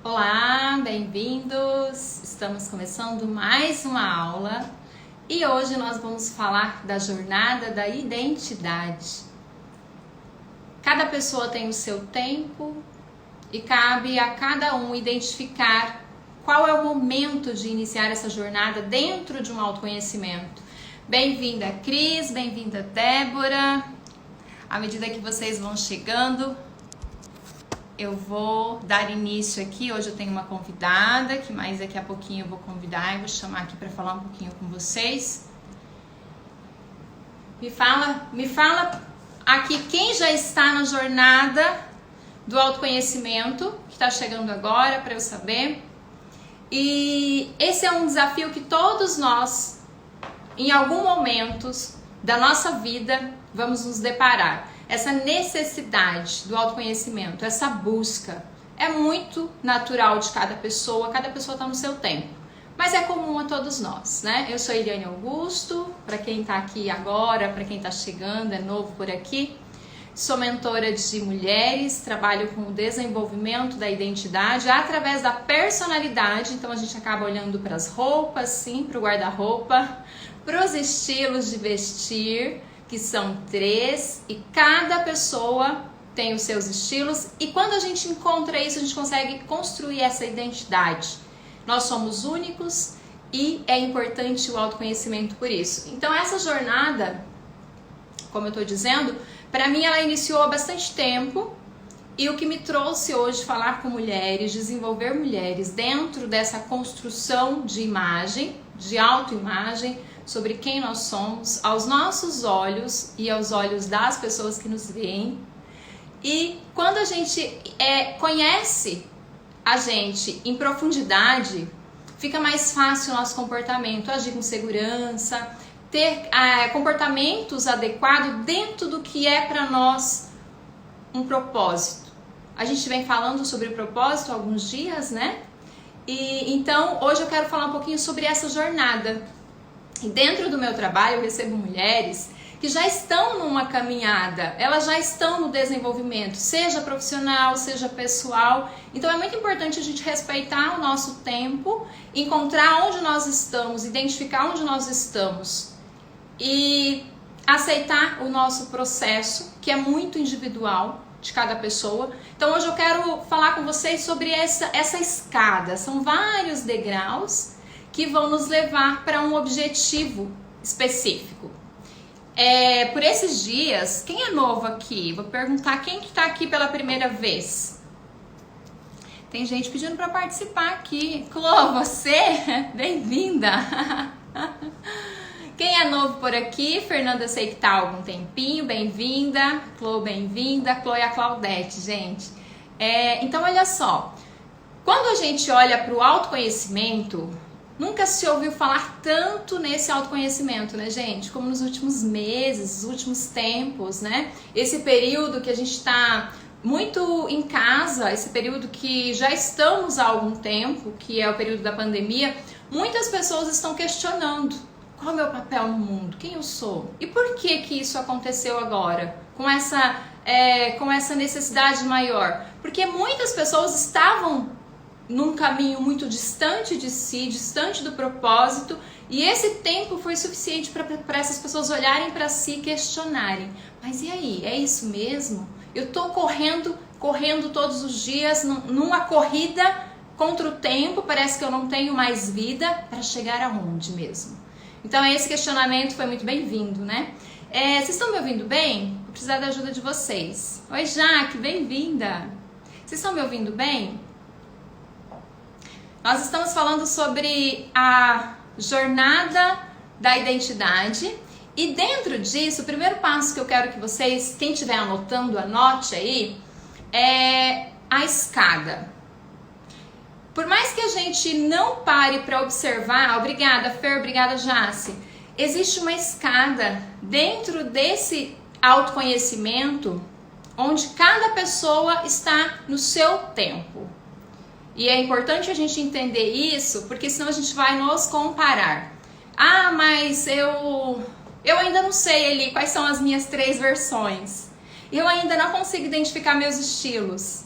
Olá, bem-vindos! Estamos começando mais uma aula e hoje nós vamos falar da jornada da identidade. Cada pessoa tem o seu tempo e cabe a cada um identificar qual é o momento de iniciar essa jornada dentro de um autoconhecimento. Bem-vinda, Cris, bem-vinda, Débora. À medida que vocês vão chegando, eu vou dar início aqui. Hoje eu tenho uma convidada que mais daqui a pouquinho eu vou convidar e vou chamar aqui para falar um pouquinho com vocês. Me fala aqui quem já está na jornada do autoconhecimento, que está chegando agora para eu saber. E esse é um desafio que todos nós, em algum momento da nossa vida, vamos nos deparar. Essa necessidade do autoconhecimento, essa busca, é muito natural de cada pessoa está no seu tempo. Mas é comum a todos nós, né? Eu sou Eliane Augusto, para quem está aqui agora, para quem está chegando, é novo por aqui. Sou mentora de mulheres, trabalho com o desenvolvimento da identidade através da personalidade. Então a gente acaba olhando para as roupas, sim, para o guarda-roupa, para os estilos de vestir, que são 3, e cada pessoa tem os seus estilos, e quando a gente encontra isso, a gente consegue construir essa identidade. Nós somos únicos e é importante o autoconhecimento por isso. Então essa jornada, como eu estou dizendo, para mim ela iniciou há bastante tempo, e o que me trouxe hoje falar com mulheres, desenvolver mulheres dentro dessa construção de imagem, de autoimagem, sobre quem nós somos, aos nossos olhos e aos olhos das pessoas que nos veem. E quando a gente conhece a gente em profundidade, fica mais fácil o nosso comportamento, agir com segurança, ter comportamentos adequados dentro do que é para nós um propósito. A gente vem falando sobre o propósito há alguns dias, né? E então hoje eu quero falar um pouquinho sobre essa jornada. E dentro do meu trabalho eu recebo mulheres que já estão numa caminhada, elas já estão no desenvolvimento, seja profissional, seja pessoal. Então é muito importante a gente respeitar o nosso tempo, encontrar onde nós estamos, identificar onde nós estamos e aceitar o nosso processo, que é muito individual de cada pessoa. Então hoje eu quero falar com vocês sobre essa escada. São vários degraus que vão nos levar para um objetivo específico. Por esses dias, quem é novo aqui? Vou perguntar quem que está aqui pela primeira vez. Tem gente pedindo para participar aqui. Clô, você? Bem-vinda! Quem é novo por aqui? Fernanda, eu sei que está há algum tempinho. Bem-vinda. Clô, bem-vinda. Clô e a Claudete, gente. Então, olha só. Quando a gente olha para o autoconhecimento, nunca se ouviu falar tanto nesse autoconhecimento, né, gente? Como nos últimos meses, nos últimos tempos, né? Esse período que a gente está muito em casa, esse período que já estamos há algum tempo, que é o período da pandemia, muitas pessoas estão questionando: qual é o meu papel no mundo? Quem eu sou? E por que que isso aconteceu agora? Com essa necessidade maior? Porque muitas pessoas estavam num caminho muito distante de si, distante do propósito, e esse tempo foi suficiente para essas pessoas olharem para si e questionarem: mas e aí, é isso mesmo? Eu tô correndo todos os dias numa corrida contra o tempo, parece que eu não tenho mais vida, para chegar aonde mesmo? Então esse questionamento foi muito bem-vindo, né? Vocês estão me ouvindo bem? Vou precisar da ajuda de vocês. Oi, Jaque, bem-vinda! Vocês estão me ouvindo bem? Nós estamos falando sobre a jornada da identidade, e dentro disso, o primeiro passo que eu quero que vocês, quem estiver anotando, anote aí, é a escada. Por mais que a gente não pare para observar, obrigada Fer, obrigada Jace, existe uma escada dentro desse autoconhecimento, onde cada pessoa está no seu tempo. E é importante a gente entender isso, porque senão a gente vai nos comparar. Ah, mas eu ainda não sei ali quais são as minhas 3 versões. Eu ainda não consigo identificar meus estilos.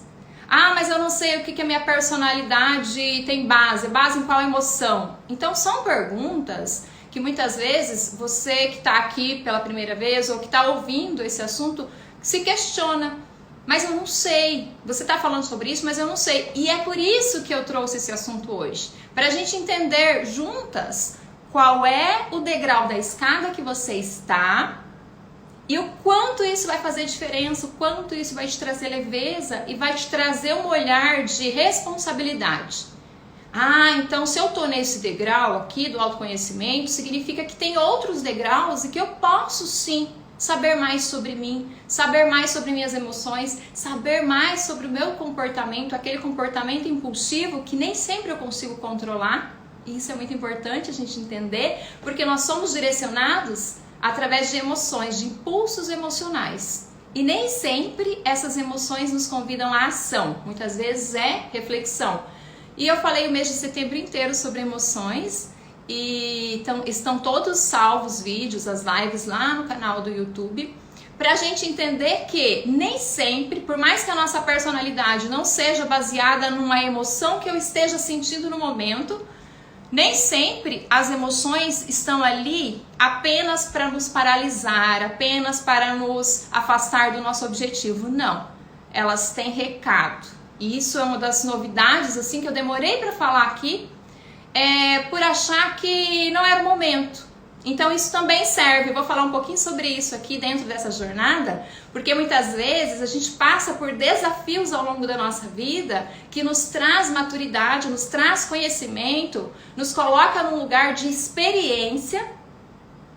Ah, mas eu não sei o que a minha personalidade tem base. Base em qual emoção? Então são perguntas que muitas vezes você que está aqui pela primeira vez ou que está ouvindo esse assunto se questiona. Mas eu não sei. Você está falando sobre isso, mas eu não sei. E é por isso que eu trouxe esse assunto hoje. Para a gente entender juntas qual é o degrau da escada que você está e o quanto isso vai fazer diferença, o quanto isso vai te trazer leveza e vai te trazer um olhar de responsabilidade. Ah, então se eu estou nesse degrau aqui do autoconhecimento, significa que tem outros degraus e que eu posso sim saber mais sobre mim, saber mais sobre minhas emoções, saber mais sobre o meu comportamento, aquele comportamento impulsivo que nem sempre eu consigo controlar. E isso é muito importante a gente entender, porque nós somos direcionados através de emoções, de impulsos emocionais. E nem sempre essas emoções nos convidam à ação, muitas vezes é reflexão. E eu falei o mês de setembro inteiro sobre emoções, e então, estão todos salvos vídeos, as lives lá no canal do YouTube, para a gente entender que nem sempre, por mais que a nossa personalidade não seja baseada numa emoção que eu esteja sentindo no momento, nem sempre as emoções estão ali apenas para nos paralisar, apenas para nos afastar do nosso objetivo. Não, elas têm recado. E isso é uma das novidades assim que eu demorei para falar aqui, por achar que não era o momento. Então isso também serve, eu vou falar um pouquinho sobre isso aqui dentro dessa jornada, porque muitas vezes a gente passa por desafios ao longo da nossa vida que nos traz maturidade, nos traz conhecimento, nos coloca num lugar de experiência,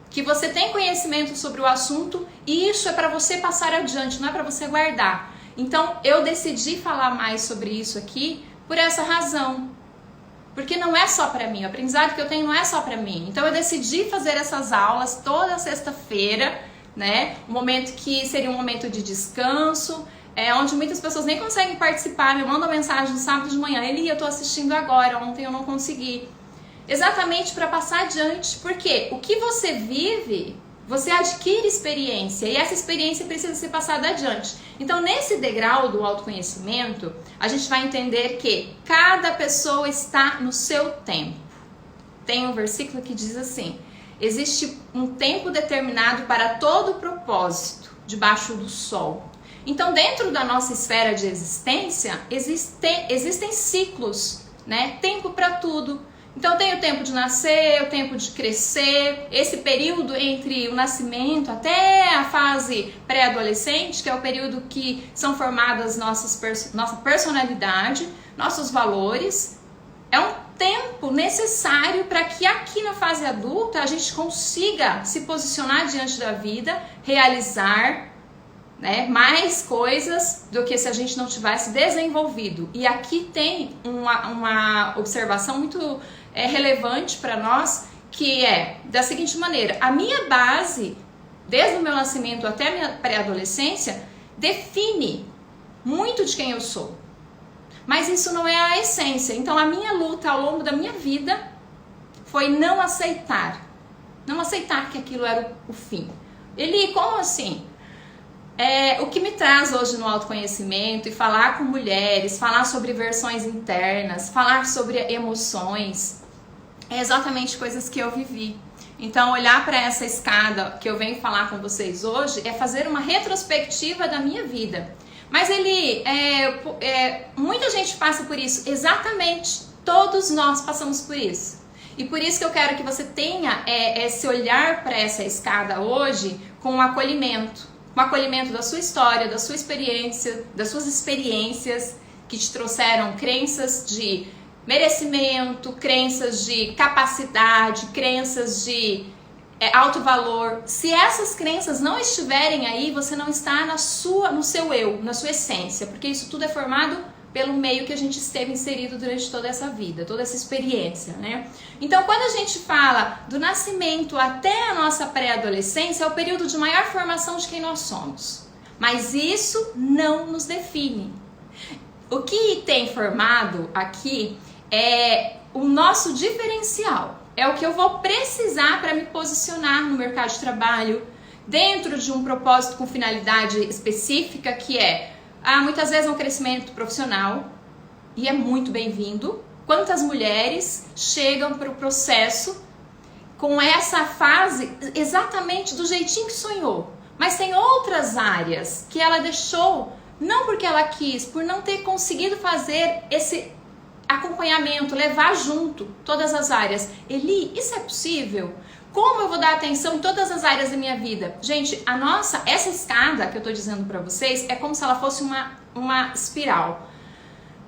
que você tem conhecimento sobre o assunto e isso é para você passar adiante, não é para você guardar. Então eu decidi falar mais sobre isso aqui por essa razão. Porque não é só para mim, o aprendizado que eu tenho não é só para mim. Então eu decidi fazer essas aulas toda sexta-feira, né? Um momento que seria um momento de descanso, onde muitas pessoas nem conseguem participar, me mandam mensagem no sábado de manhã, Eli, eu tô assistindo agora, ontem eu não consegui. Exatamente para passar adiante, porque o que você vive, você adquire experiência e essa experiência precisa ser passada adiante. Então, nesse degrau do autoconhecimento, a gente vai entender que cada pessoa está no seu tempo. Tem um versículo que diz assim: existe um tempo determinado para todo propósito debaixo do sol. Então, dentro da nossa esfera de existência, existem ciclos, né? Tempo para tudo. Então tem o tempo de nascer, o tempo de crescer, esse período entre o nascimento até a fase pré-adolescente, que é o período que são formadas nossa personalidade, nossos valores. É um tempo necessário para que aqui na fase adulta a gente consiga se posicionar diante da vida, realizar, né, mais coisas do que se a gente não tivesse desenvolvido. E aqui tem uma observação muito relevante para nós, que é da seguinte maneira: a minha base, desde o meu nascimento até a minha pré-adolescência, define muito de quem eu sou. Mas isso não é a essência. Então a minha luta ao longo da minha vida foi não aceitar que aquilo era o fim. Eli, como assim? O que me traz hoje no autoconhecimento e falar com mulheres, falar sobre versões internas, falar sobre emoções, é exatamente coisas que eu vivi. Então, olhar para essa escada que eu venho falar com vocês hoje é fazer uma retrospectiva da minha vida. Mas muita gente passa por isso. Exatamente, todos nós passamos por isso. E por isso que eu quero que você tenha esse olhar para essa escada hoje com um acolhimento da sua história, da sua experiência, das suas experiências que te trouxeram crenças de merecimento, crenças de capacidade, crenças de alto valor. Se essas crenças não estiverem aí, você não está no seu eu, na sua essência, porque isso tudo é formado pelo meio que a gente esteve inserido durante toda essa vida, toda essa experiência, né? Então, quando a gente fala do nascimento até a nossa pré-adolescência, é o período de maior formação de quem nós somos. Mas isso não nos define. O que tem formado aqui é o nosso diferencial. É o que eu vou precisar para me posicionar no mercado de trabalho, dentro de um propósito com finalidade específica, que é muitas vezes um crescimento profissional, e é muito bem-vindo. Quantas mulheres chegam para o processo com essa fase exatamente do jeitinho que sonhou, mas tem outras áreas que ela deixou, não porque ela quis, por não ter conseguido fazer esse acompanhamento, levar junto todas as áreas. Eli, isso é possível? Como eu vou dar atenção em todas as áreas da minha vida? Gente, essa escada que eu tô dizendo pra vocês é como se ela fosse uma espiral.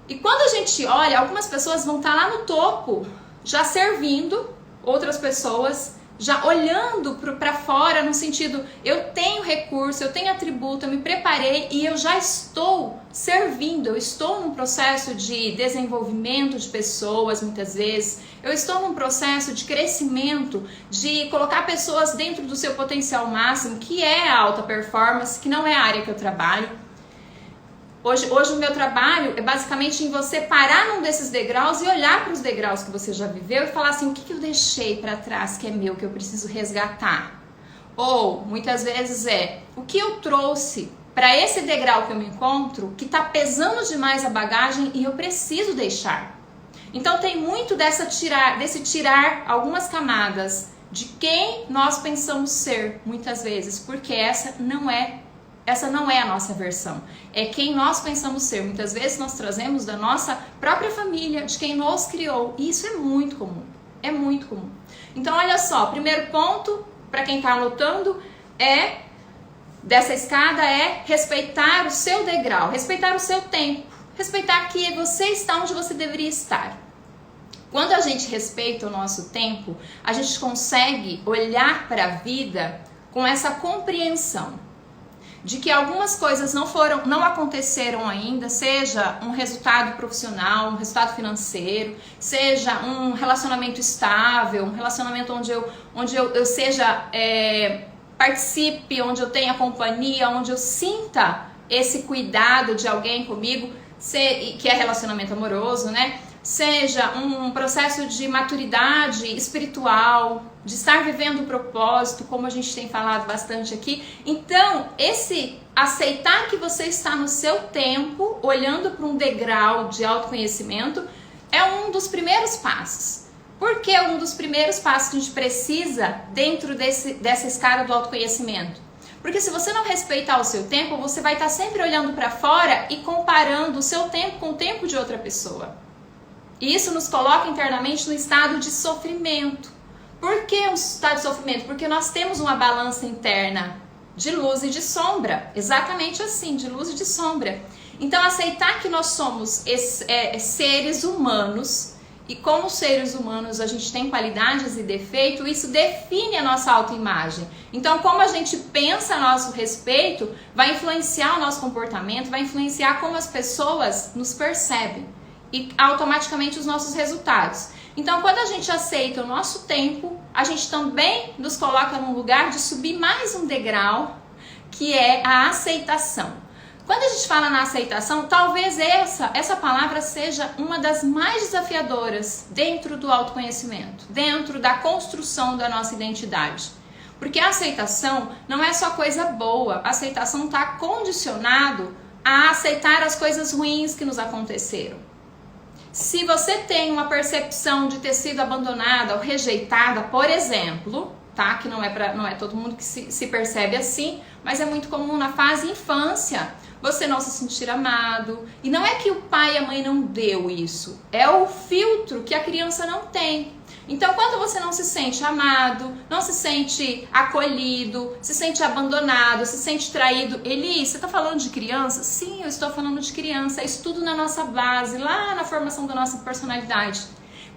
E quando a gente olha, algumas pessoas vão estar lá no topo, já servindo outras pessoas, já olhando para fora no sentido, eu tenho recurso, eu tenho atributo, eu me preparei e eu já estou servindo, eu estou num processo de desenvolvimento de pessoas muitas vezes, eu estou num processo de crescimento, de colocar pessoas dentro do seu potencial máximo, que é a alta performance, que não é a área que eu trabalho. Hoje o meu trabalho é basicamente em você parar num desses degraus e olhar para os degraus que você já viveu e falar assim, o que eu deixei para trás que é meu, que eu preciso resgatar? Ou, muitas vezes o que eu trouxe para esse degrau que eu me encontro, que está pesando demais a bagagem e eu preciso deixar. Então tem muito desse tirar algumas camadas de quem nós pensamos ser, muitas vezes, porque essa não é a nossa versão, é quem nós pensamos ser. Muitas vezes nós trazemos da nossa própria família, de quem nos criou, e isso é muito comum, é muito comum. Então olha só, primeiro ponto, para quem está anotando, dessa escada é respeitar o seu degrau, respeitar o seu tempo, respeitar que você está onde você deveria estar. Quando a gente respeita o nosso tempo, a gente consegue olhar para a vida com essa compreensão de que algumas coisas não aconteceram ainda, seja um resultado profissional, um resultado financeiro, seja um relacionamento estável, um relacionamento onde eu seja, participe, onde eu tenha companhia, onde eu sinta esse cuidado de alguém comigo, que é relacionamento amoroso, né? Seja um processo de maturidade espiritual, de estar vivendo o propósito, como a gente tem falado bastante aqui. Então, esse aceitar que você está no seu tempo, olhando para um degrau de autoconhecimento, é um dos primeiros passos. Por que um dos primeiros passos que a gente precisa dentro dessa escala do autoconhecimento? Porque se você não respeitar o seu tempo, você vai estar sempre olhando para fora e comparando o seu tempo com o tempo de outra pessoa. E isso nos coloca internamente no estado de sofrimento. Por que um estado de sofrimento? Porque nós temos uma balança interna de luz e de sombra. Exatamente assim, de luz e de sombra. Então, aceitar que nós somos seres humanos, e como seres humanos a gente tem qualidades e defeitos, isso define a nossa autoimagem. Então, como a gente pensa a nosso respeito, vai influenciar o nosso comportamento, vai influenciar como as pessoas nos percebem. E automaticamente os nossos resultados. Então, quando a gente aceita o nosso tempo, a gente também nos coloca num lugar de subir mais um degrau, que é a aceitação. Quando a gente fala na aceitação, talvez essa palavra seja uma das mais desafiadoras dentro do autoconhecimento, dentro da construção da nossa identidade. Porque a aceitação não é só coisa boa, a aceitação está condicionado a aceitar as coisas ruins que nos aconteceram. Se você tem uma percepção de ter sido abandonada ou rejeitada, por exemplo, tá? Que não é todo mundo que se percebe assim, mas é muito comum na fase infância, você não se sentir amado. E não é que o pai e a mãe não deu isso, é o filtro que a criança não tem. Então, quando você não se sente amado, não se sente acolhido, se sente abandonado, se sente traído... Eli, você está falando de criança? Sim, eu estou falando de criança. É isso tudo na nossa base, lá na formação da nossa personalidade.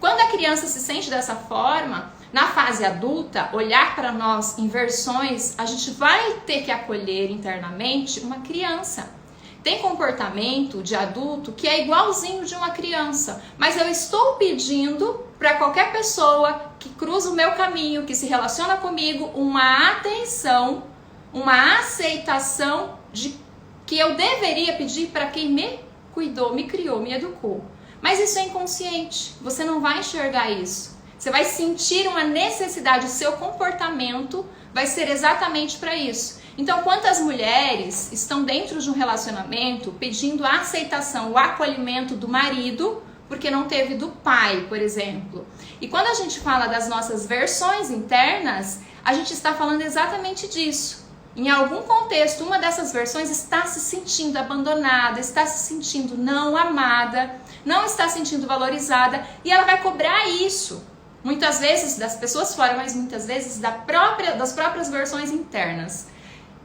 Quando a criança se sente dessa forma, na fase adulta, olhar para nós em versões, a gente vai ter que acolher internamente uma criança. Tem comportamento de adulto que é igualzinho de uma criança, mas eu estou pedindo para qualquer pessoa que cruza o meu caminho, que se relaciona comigo, uma atenção, uma aceitação de que eu deveria pedir para quem me cuidou, me criou, me educou. Mas isso é inconsciente, você não vai enxergar isso. Você vai sentir uma necessidade, o seu comportamento vai ser exatamente para isso. Então, quantas mulheres estão dentro de um relacionamento pedindo a aceitação, o acolhimento do marido, porque não teve do pai, por exemplo? E quando a gente fala das nossas versões internas, a gente está falando exatamente disso. Em algum contexto, uma dessas versões está se sentindo abandonada, está se sentindo não amada, não está se sentindo valorizada, e ela vai cobrar isso. Muitas vezes das pessoas fora, mas muitas vezes das próprias versões internas.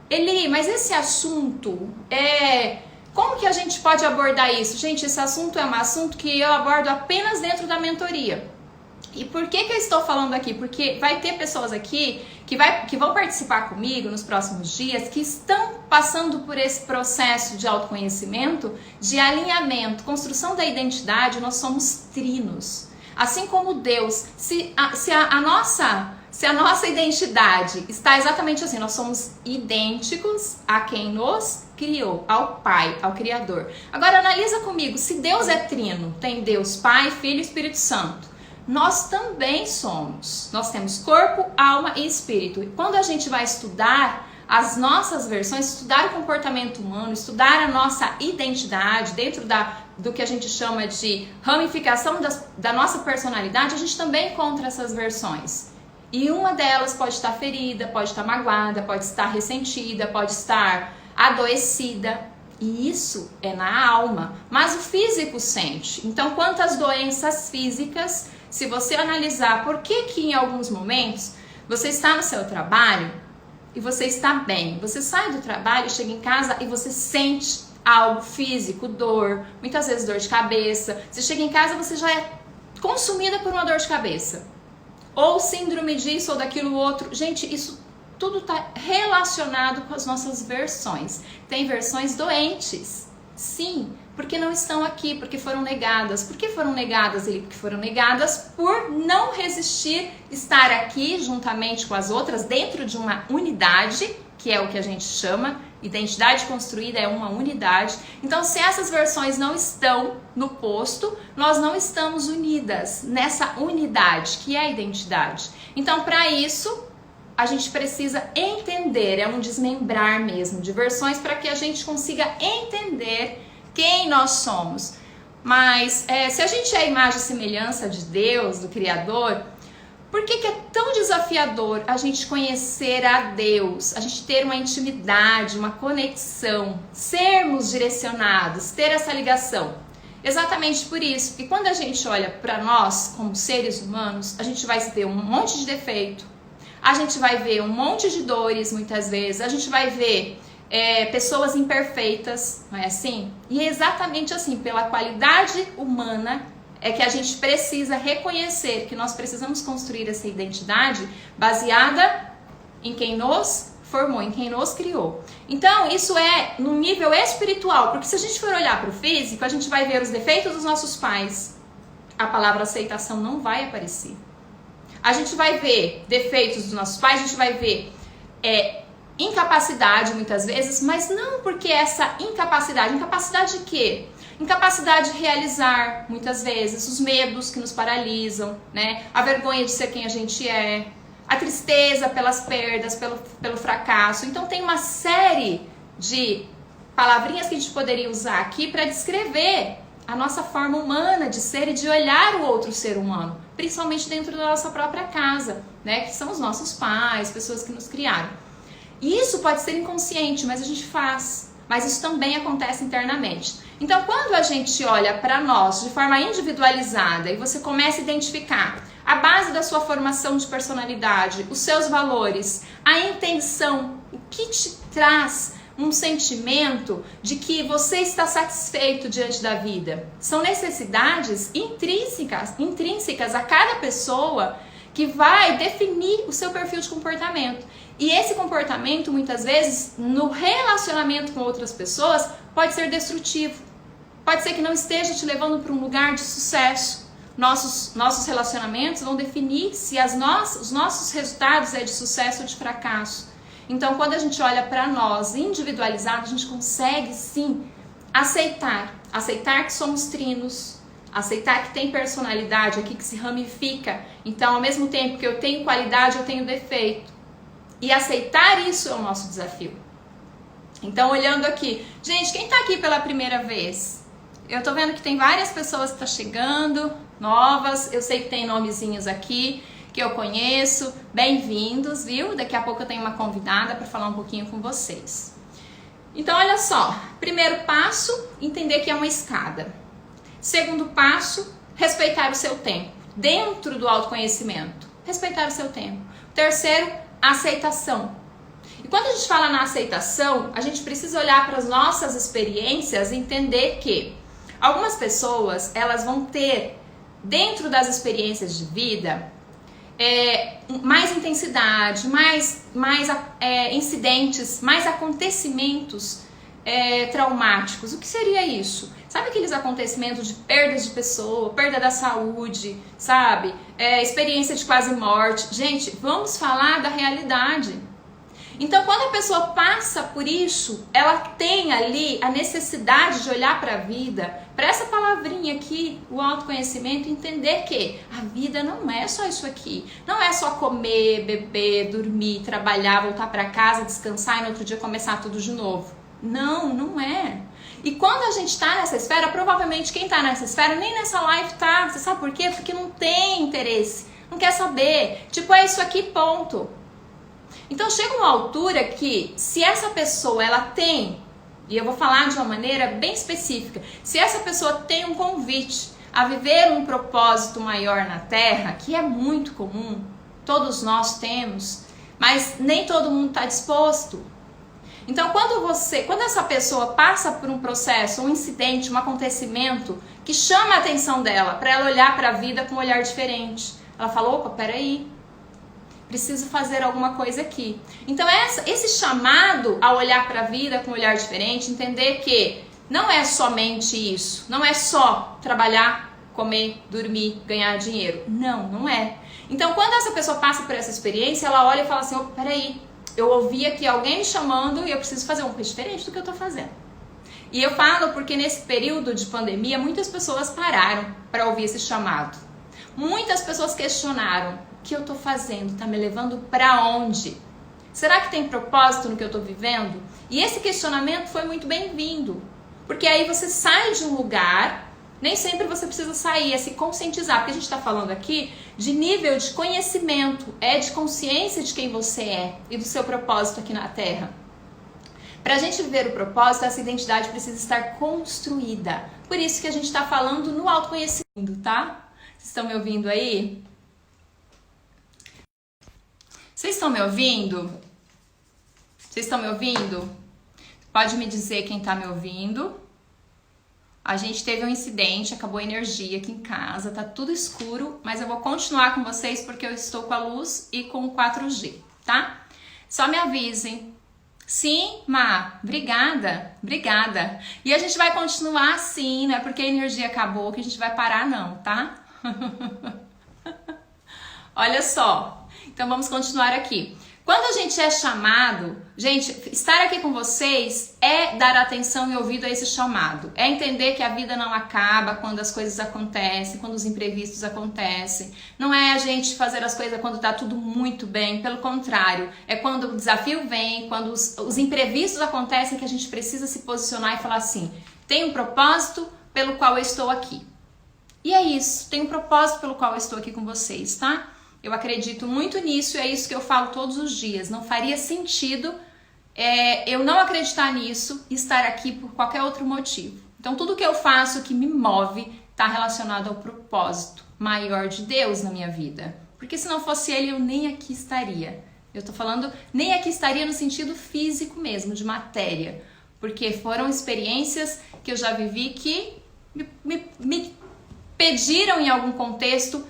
Eli, mas esse assunto, como que a gente pode abordar isso? Gente, esse assunto é um assunto que eu abordo apenas dentro da mentoria. E por que eu estou falando aqui? Porque vai ter pessoas aqui que vão participar comigo nos próximos dias, que estão passando por esse processo de autoconhecimento, de alinhamento, construção da identidade. Nós somos trinos. Assim como Deus, se a nossa identidade está exatamente assim, nós somos idênticos a quem nos criou, ao Pai, ao Criador. Agora analisa comigo, se Deus é trino, tem Deus Pai, Filho e Espírito Santo, nós também somos. Nós temos corpo, alma e espírito. E quando a gente vai estudar as nossas versões, estudar o comportamento humano, estudar a nossa identidade dentro do que a gente chama de ramificação da nossa personalidade, a gente também encontra essas versões. E uma delas pode estar ferida, pode estar magoada, pode estar ressentida, pode estar adoecida. E isso é na alma. Mas o físico sente. Então, quantas doenças físicas, se você analisar por que em alguns momentos você está no seu trabalho e você está bem, você sai do trabalho, chega em casa e você sente algo físico, dor, muitas vezes dor de cabeça. Você chega em casa, você já é consumida por uma dor de cabeça. Ou síndrome disso ou daquilo outro. Gente, isso tudo está relacionado com as nossas versões. Tem versões doentes, sim, porque não estão aqui, porque foram negadas. Por que foram negadas, Eli? Porque foram negadas por não resistir estar aqui juntamente com as outras, dentro de uma unidade, que é o que a gente chama, identidade construída é uma unidade. Então, se essas versões não estão no posto, nós não estamos unidas nessa unidade, que é a identidade. Então, para isso, a gente precisa entender, é um desmembrar mesmo de versões para que a gente consiga entender quem nós somos. Mas se a gente é a imagem e semelhança de Deus, do Criador, por que é tão desafiador a gente conhecer a Deus, a gente ter uma intimidade, uma conexão, sermos direcionados, ter essa ligação? Exatamente por isso. E quando a gente olha para nós como seres humanos, a gente vai ver um monte de defeito, a gente vai ver um monte de dores muitas vezes, a gente vai ver pessoas imperfeitas, não é assim? E é exatamente assim, pela qualidade humana, é que a gente precisa reconhecer que nós precisamos construir essa identidade baseada em quem nos formou, em quem nos criou. Então, isso é no nível espiritual, porque se a gente for olhar para o físico, a gente vai ver os defeitos dos nossos pais, a palavra aceitação não vai aparecer. A gente vai ver defeitos dos nossos pais, a gente vai ver incapacidade muitas vezes, mas não porque essa incapacidade de quê? Incapacidade de realizar muitas vezes, os medos que nos paralisam, né? A vergonha de ser quem a gente é, a tristeza pelas perdas, pelo fracasso. Então tem uma série de palavrinhas que a gente poderia usar aqui para descrever a nossa forma humana de ser e de olhar o outro ser humano, principalmente dentro da nossa própria casa, né? Que são os nossos pais, pessoas que nos criaram. E isso pode ser inconsciente, mas a gente faz. Mas isso também acontece internamente. Então, quando a gente olha para nós de forma individualizada e você começa a identificar a base da sua formação de personalidade, os seus valores, a intenção, o que te traz um sentimento de que você está satisfeito diante da vida. São necessidades intrínsecas a cada pessoa que vai definir o seu perfil de comportamento. E esse comportamento, muitas vezes, no relacionamento com outras pessoas, pode ser destrutivo. Pode ser que não esteja te levando para um lugar de sucesso. Nossos relacionamentos vão definir se os nossos resultados é de sucesso ou de fracasso. Então, quando a gente olha para nós individualizado, a gente consegue sim aceitar que somos trinos, aceitar que tem personalidade aqui que se ramifica. Então, ao mesmo tempo que eu tenho qualidade, eu tenho defeito. E aceitar isso é o nosso desafio. Então, olhando aqui, gente, quem tá aqui pela primeira vez? Eu tô vendo que tem várias pessoas que estão chegando, novas, eu sei que tem nomezinhos aqui que eu conheço, bem-vindos, viu? Daqui a pouco eu tenho uma convidada para falar um pouquinho com vocês. Então, olha só, primeiro passo, entender que é uma escada. Segundo passo, respeitar o seu tempo, dentro do autoconhecimento, respeitar o seu tempo. Terceiro, aceitação. E quando a gente fala na aceitação, a gente precisa olhar para as nossas experiências e entender que algumas pessoas, elas vão ter, dentro das experiências de vida, mais intensidade, mais incidentes, mais acontecimentos traumáticos. O que seria isso? Sabe aqueles acontecimentos de perdas de pessoa, perda da saúde, sabe? Experiência de quase morte. Gente, vamos falar da realidade. Então, quando a pessoa passa por isso, ela tem ali a necessidade de olhar para a vida, para essa palavrinha aqui, o autoconhecimento, entender que a vida não é só isso aqui. Não é só comer, beber, dormir, trabalhar, voltar para casa, descansar e no outro dia começar tudo de novo. Não, não é. E quando a gente está nessa esfera, provavelmente quem está nessa esfera nem nessa live tá. Você sabe por quê? Porque não tem interesse, não quer saber. Tipo, é isso aqui, ponto. Então chega uma altura que se essa pessoa ela tem, e eu vou falar de uma maneira bem específica, se essa pessoa tem um convite a viver um propósito maior na Terra, que é muito comum, todos nós temos, mas nem todo mundo está disposto. Então quando essa pessoa passa por um processo, um incidente, um acontecimento que chama a atenção dela, para ela olhar para a vida com um olhar diferente, ela fala, opa, peraí, preciso fazer alguma coisa aqui. Então esse chamado a olhar para a vida com um olhar diferente, entender que não é somente isso, não é só trabalhar, comer, dormir, ganhar dinheiro. Não, não é. Então quando essa pessoa passa por essa experiência, ela olha e fala assim, opa, peraí, eu ouvi aqui alguém me chamando e eu preciso fazer uma coisa diferente do que eu tô fazendo. E eu falo porque nesse período de pandemia, muitas pessoas pararam para ouvir esse chamado. Muitas pessoas questionaram, o que eu tô fazendo? Tá me levando para onde? Será que tem propósito no que eu tô vivendo? E esse questionamento foi muito bem-vindo. Porque aí você sai de um lugar, nem sempre você precisa sair, é se conscientizar. Porque a gente tá falando aqui de nível de conhecimento, de consciência de quem você é e do seu propósito aqui na Terra. Pra gente viver o propósito, essa identidade precisa estar construída. Por isso que a gente tá falando no autoconhecimento, tá? Vocês estão me ouvindo aí? Vocês estão me ouvindo? Vocês estão me ouvindo? Pode me dizer quem está me ouvindo. A gente teve um incidente, acabou a energia aqui em casa, tá tudo escuro, mas eu vou continuar com vocês porque eu estou com a luz e com o 4G, tá? Só me avisem. Sim, Má, obrigada, obrigada. E a gente vai continuar assim, não é porque a energia acabou que a gente vai parar não, tá? Olha só, então vamos continuar aqui. Quando a gente é chamado, gente, estar aqui com vocês é dar atenção e ouvido a esse chamado. É entender que a vida não acaba quando as coisas acontecem, quando os imprevistos acontecem. Não é a gente fazer as coisas quando tá tudo muito bem, pelo contrário. É quando o desafio vem, quando os imprevistos acontecem que a gente precisa se posicionar e falar assim, tem um propósito pelo qual eu estou aqui. E é isso, tem um propósito pelo qual eu estou aqui com vocês, tá? Eu acredito muito nisso e é isso que eu falo todos os dias. Não faria sentido eu não acreditar nisso e estar aqui por qualquer outro motivo. Então tudo que eu faço que me move está relacionado ao propósito maior de Deus na minha vida. Porque se não fosse Ele, eu nem aqui estaria. Eu tô falando nem aqui estaria no sentido físico mesmo, de matéria. Porque foram experiências que eu já vivi que me pediram em algum contexto,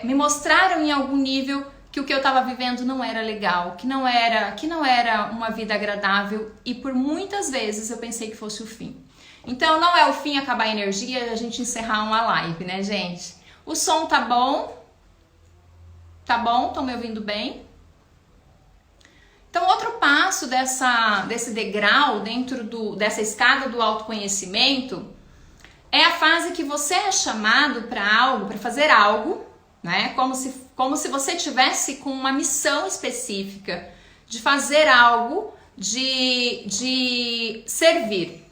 me mostraram em algum nível que o que eu estava vivendo não era legal, que não era uma vida agradável e por muitas vezes eu pensei que fosse o fim. Então não é o fim acabar a energia e a gente encerrar uma live, né, gente? O som tá bom? Tá bom? Estão me ouvindo bem? Então outro passo desse degrau dentro dessa escada do autoconhecimento é a fase que você é chamado para algo, para fazer algo, né? Como se você tivesse com uma missão específica de fazer algo, de servir.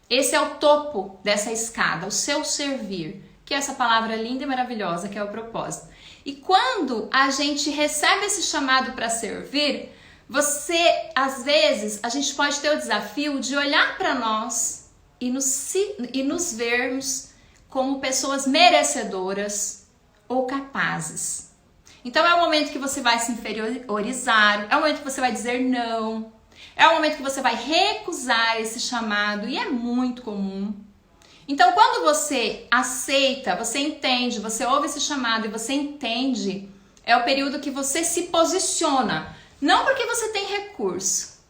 Esse é o topo dessa escada, o seu servir, que é essa palavra linda e maravilhosa que é o propósito. E quando a gente recebe esse chamado para servir, às vezes, a gente pode ter o desafio de olhar para nós e nos vermos como pessoas merecedoras ou capazes. Então é o momento que você vai se inferiorizar, é o momento que você vai dizer não, é o momento que você vai recusar esse chamado, e é muito comum. Então, quando você aceita, você entende, você ouve esse chamado e você entende, é o período que você se posiciona. Não porque você tem recurso,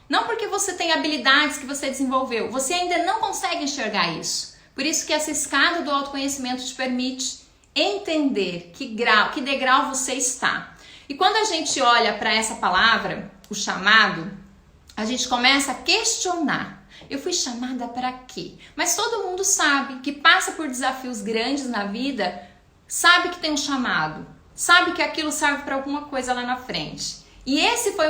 não porque você tem habilidades que você desenvolveu, você ainda não consegue enxergar isso. Por isso que essa escada do autoconhecimento te permite entender que degrau você está. E quando a gente olha para essa palavra, o chamado, a gente começa a questionar. Eu fui chamada para quê? Mas todo mundo sabe que passa por desafios grandes na vida, sabe que tem um chamado, sabe que aquilo serve para alguma coisa lá na frente. E esse foi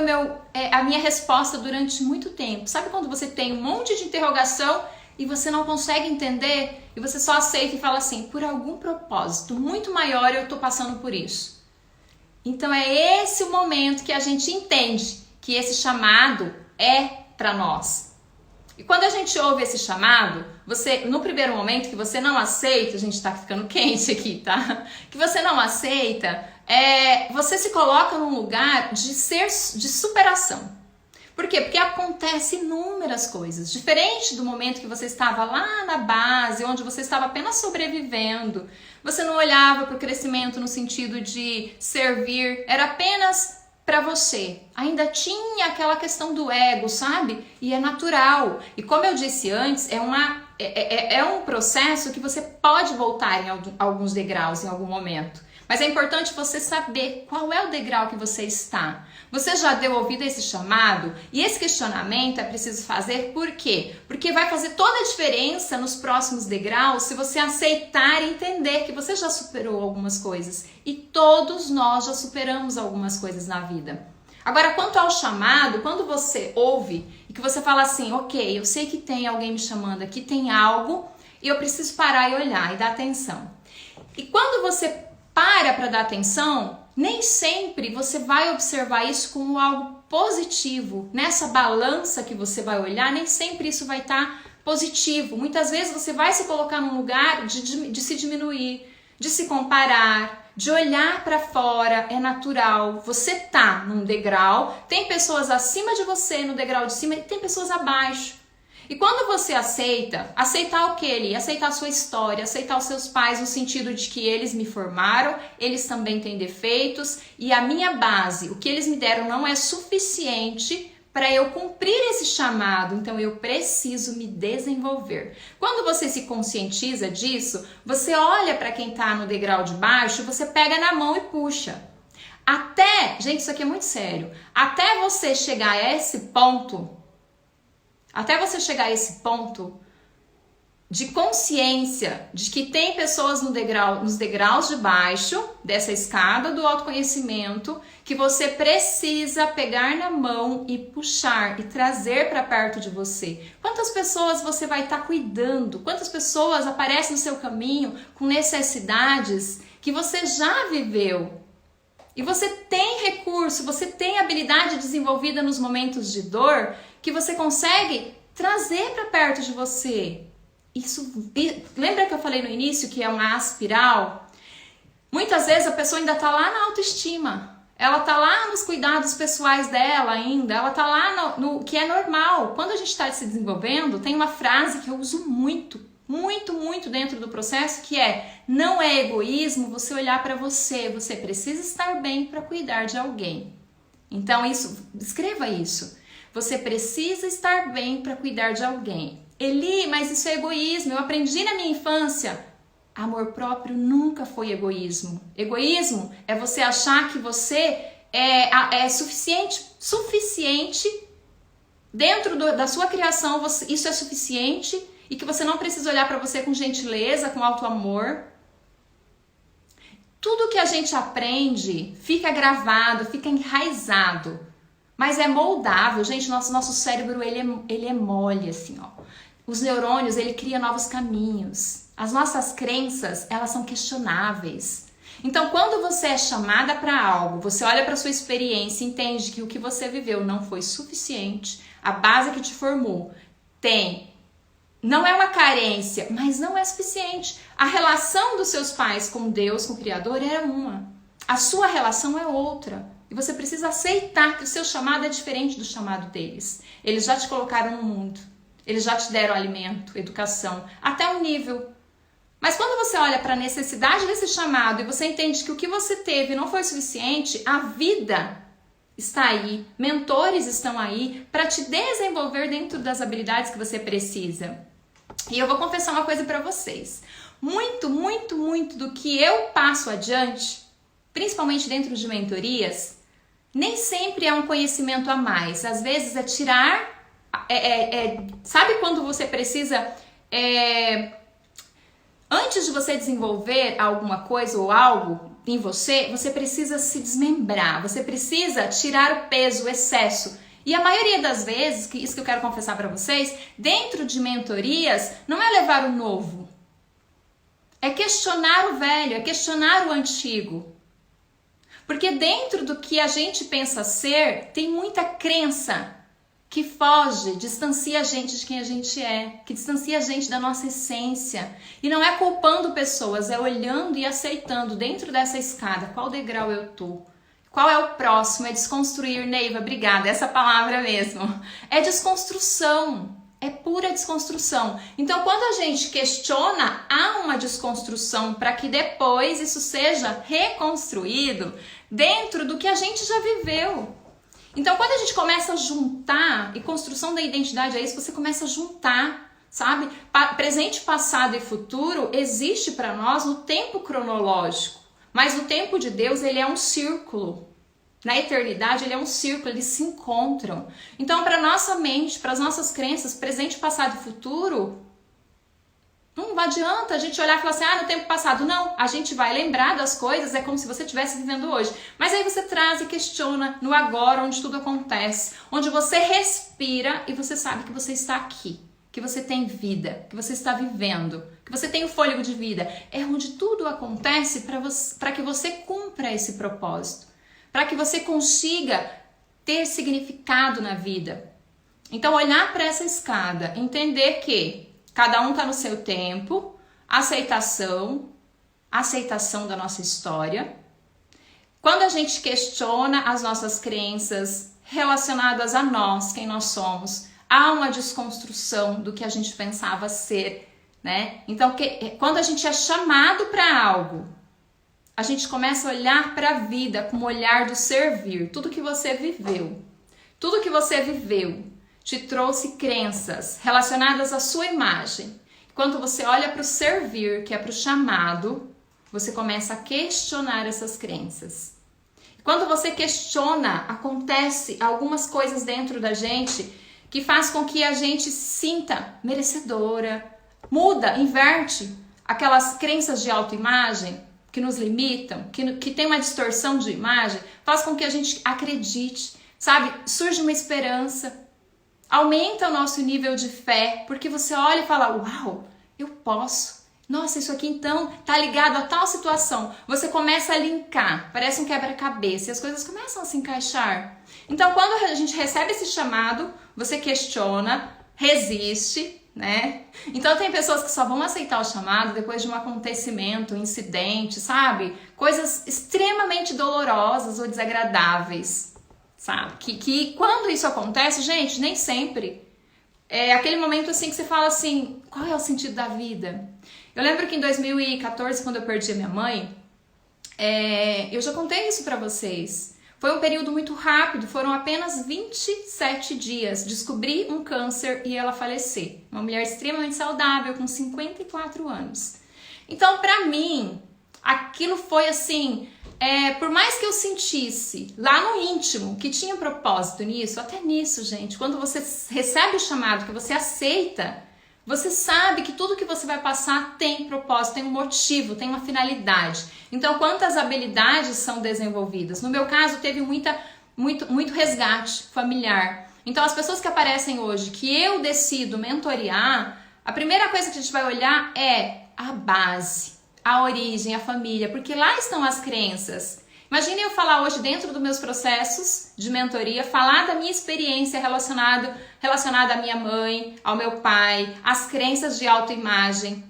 a minha resposta durante muito tempo. Sabe quando você tem um monte de interrogação e você não consegue entender e você só aceita e fala assim, por algum propósito muito maior eu estou passando por isso. Então é esse o momento que a gente entende que esse chamado é para nós. E quando a gente ouve esse chamado, no primeiro momento que você não aceita, a gente tá ficando quente aqui, tá? Que você não aceita, você se coloca num lugar de superação. Por quê? Porque acontece inúmeras coisas. Diferente do momento que você estava lá na base, onde você estava apenas sobrevivendo, você não olhava para o crescimento no sentido de servir, era apenas para você. Ainda tinha aquela questão do ego, sabe? E é natural. E como eu disse antes, é um processo que você pode voltar em alguns degraus em algum momento. Mas é importante você saber qual é o degrau que você está. Você já deu ouvido a esse chamado? E esse questionamento é preciso fazer por quê? Porque vai fazer toda a diferença nos próximos degraus se você aceitar e entender que você já superou algumas coisas. E todos nós já superamos algumas coisas na vida. Agora, quanto ao chamado, quando você ouve e que você fala assim, ok, eu sei que tem alguém me chamando aqui, tem algo, e eu preciso parar e olhar e dar atenção. E quando você para dar atenção, nem sempre você vai observar isso como algo positivo. Nessa balança que você vai olhar, nem sempre isso vai estar positivo. Muitas vezes você vai se colocar num lugar de se diminuir, de se comparar, de olhar para fora. É natural. Você tá num degrau, tem pessoas acima de você no degrau de cima e tem pessoas abaixo. E quando você aceitar o que ele? Aceitar a sua história, aceitar os seus pais no sentido de que eles me formaram, eles também têm defeitos e a minha base, o que eles me deram não é suficiente para eu cumprir esse chamado, então eu preciso me desenvolver. Quando você se conscientiza disso, você olha para quem está no degrau de baixo, você pega na mão e puxa. Gente, isso aqui é muito sério, até você chegar a esse ponto de consciência de que tem pessoas nos degraus de baixo dessa escada do autoconhecimento que você precisa pegar na mão e puxar e trazer para perto de você. Quantas pessoas você vai estar cuidando? Quantas pessoas aparecem no seu caminho com necessidades que você já viveu? E você tem recurso, você tem habilidade desenvolvida nos momentos de dor que você consegue trazer para perto de você. Lembra que eu falei no início que é uma espiral? Muitas vezes a pessoa ainda está lá na autoestima, ela está lá nos cuidados pessoais dela ainda, ela está lá no que é normal. Quando a gente está se desenvolvendo, tem uma frase que eu uso muito dentro do processo, que é: não é egoísmo você olhar para você, você precisa estar bem para cuidar de alguém. Então escreva isso. Você precisa estar bem para cuidar de alguém. Eli, mas isso é egoísmo. Eu aprendi na minha infância. Amor próprio nunca foi egoísmo. Egoísmo é você achar que você é suficiente dentro da sua criação. Isso é suficiente e que você não precisa olhar para você com gentileza, com alto amor. Tudo que a gente aprende fica gravado, fica enraizado, mas é moldável. Gente, nosso cérebro, ele é mole, assim, ó. Os neurônios, ele cria novos caminhos. As nossas crenças, elas são questionáveis. Então, quando você é chamada para algo, você olha para sua experiência e entende que o que você viveu não foi suficiente, a base que te formou não é uma carência, mas não é suficiente. A relação dos seus pais com Deus, com o Criador, era uma. A sua relação é outra. E você precisa aceitar que o seu chamado é diferente do chamado deles. Eles já te colocaram no mundo. Eles já te deram alimento, educação, até um nível. Mas quando você olha para a necessidade desse chamado e você entende que o que você teve não foi suficiente, a vida está aí, mentores estão aí para te desenvolver dentro das habilidades que você precisa. E eu vou confessar uma coisa para vocês. Muito do que eu passo adiante, principalmente dentro de mentorias, nem sempre é um conhecimento a mais. Às vezes é tirar... sabe quando você precisa... Antes de você desenvolver alguma coisa ou algo em você, você precisa se desmembrar, você precisa tirar o peso, o excesso. E a maioria das vezes, isso que eu quero confessar para vocês, dentro de mentorias, não é levar o novo. É questionar o velho, é questionar o antigo. Porque dentro do que a gente pensa ser, tem muita crença que foge, distancia a gente de quem a gente é, que distancia a gente da nossa essência. E não é culpando pessoas, é olhando e aceitando dentro dessa escada qual degrau eu tô. Qual é o próximo? É desconstruir, Neiva, obrigada, essa palavra mesmo. É desconstrução, é pura desconstrução. Então, quando a gente questiona, há uma desconstrução para que depois isso seja reconstruído dentro do que a gente já viveu. Então, quando a gente começa a juntar, e construção da identidade é isso, você começa a juntar, sabe? Presente, passado e futuro existe para nós no tempo cronológico, mas no tempo de Deus ele é um círculo. Na eternidade ele é um círculo, eles se encontram. Então, para nossa mente, para as nossas crenças, presente, passado e futuro, não adianta a gente olhar e falar assim, no tempo passado. Não, a gente vai lembrar das coisas, é como se você estivesse vivendo hoje. Mas aí você traz e questiona no agora, onde tudo acontece, onde você respira e você sabe que você está aqui, que você tem vida, que você está vivendo, que você tem o fôlego de vida. É onde tudo acontece para que você cumpra esse propósito, para que você consiga ter significado na vida. Então, olhar para essa escada, entender que cada um está no seu tempo, aceitação da nossa história. Quando a gente questiona as nossas crenças relacionadas a nós, quem nós somos, há uma desconstrução do que a gente pensava ser, né? Então, quando a gente é chamado para algo, a gente começa a olhar para a vida com o olhar do servir. Tudo que você viveu te trouxe crenças relacionadas à sua imagem. Quando você olha para o servir, que é para o chamado, você começa a questionar essas crenças. Quando você questiona, acontece algumas coisas dentro da gente que faz com que a gente se sinta merecedora, muda, inverte aquelas crenças de autoimagem que nos limitam, que tem uma distorção de imagem, faz com que a gente acredite, sabe? Surge uma esperança. Aumenta o nosso nível de fé, porque você olha e fala, uau, eu posso. Nossa, isso aqui então tá ligado a tal situação. Você começa a linkar, parece um quebra-cabeça e as coisas começam a se encaixar. Então, quando a gente recebe esse chamado, você questiona, resiste, né? Então, tem pessoas que só vão aceitar o chamado depois de um acontecimento, um incidente, sabe? Coisas extremamente dolorosas ou desagradáveis. Sabe? Que quando isso acontece, gente, nem sempre. É aquele momento assim que você fala assim, qual é o sentido da vida? Eu lembro que em 2014, quando eu perdi a minha mãe, eu já contei isso pra vocês. Foi um período muito rápido, foram apenas 27 dias. Descobri um câncer e ela falecer. Uma mulher extremamente saudável, com 54 anos. Então, pra mim, aquilo foi assim... por mais que eu sentisse lá no íntimo que tinha propósito nisso, até nisso, gente, quando você recebe o chamado, que você aceita, Você sabe que tudo que você vai passar tem propósito, tem um motivo, tem uma finalidade. Então, quantas habilidades são desenvolvidas? No meu caso, teve muito resgate familiar. Então, as pessoas que aparecem hoje, que eu decido mentorear, a primeira coisa que a gente vai olhar é a base, a origem, a família, porque lá estão as crenças. Imagine eu falar hoje dentro dos meus processos de mentoria, falar da minha experiência relacionada à minha mãe, ao meu pai, às crenças de autoimagem.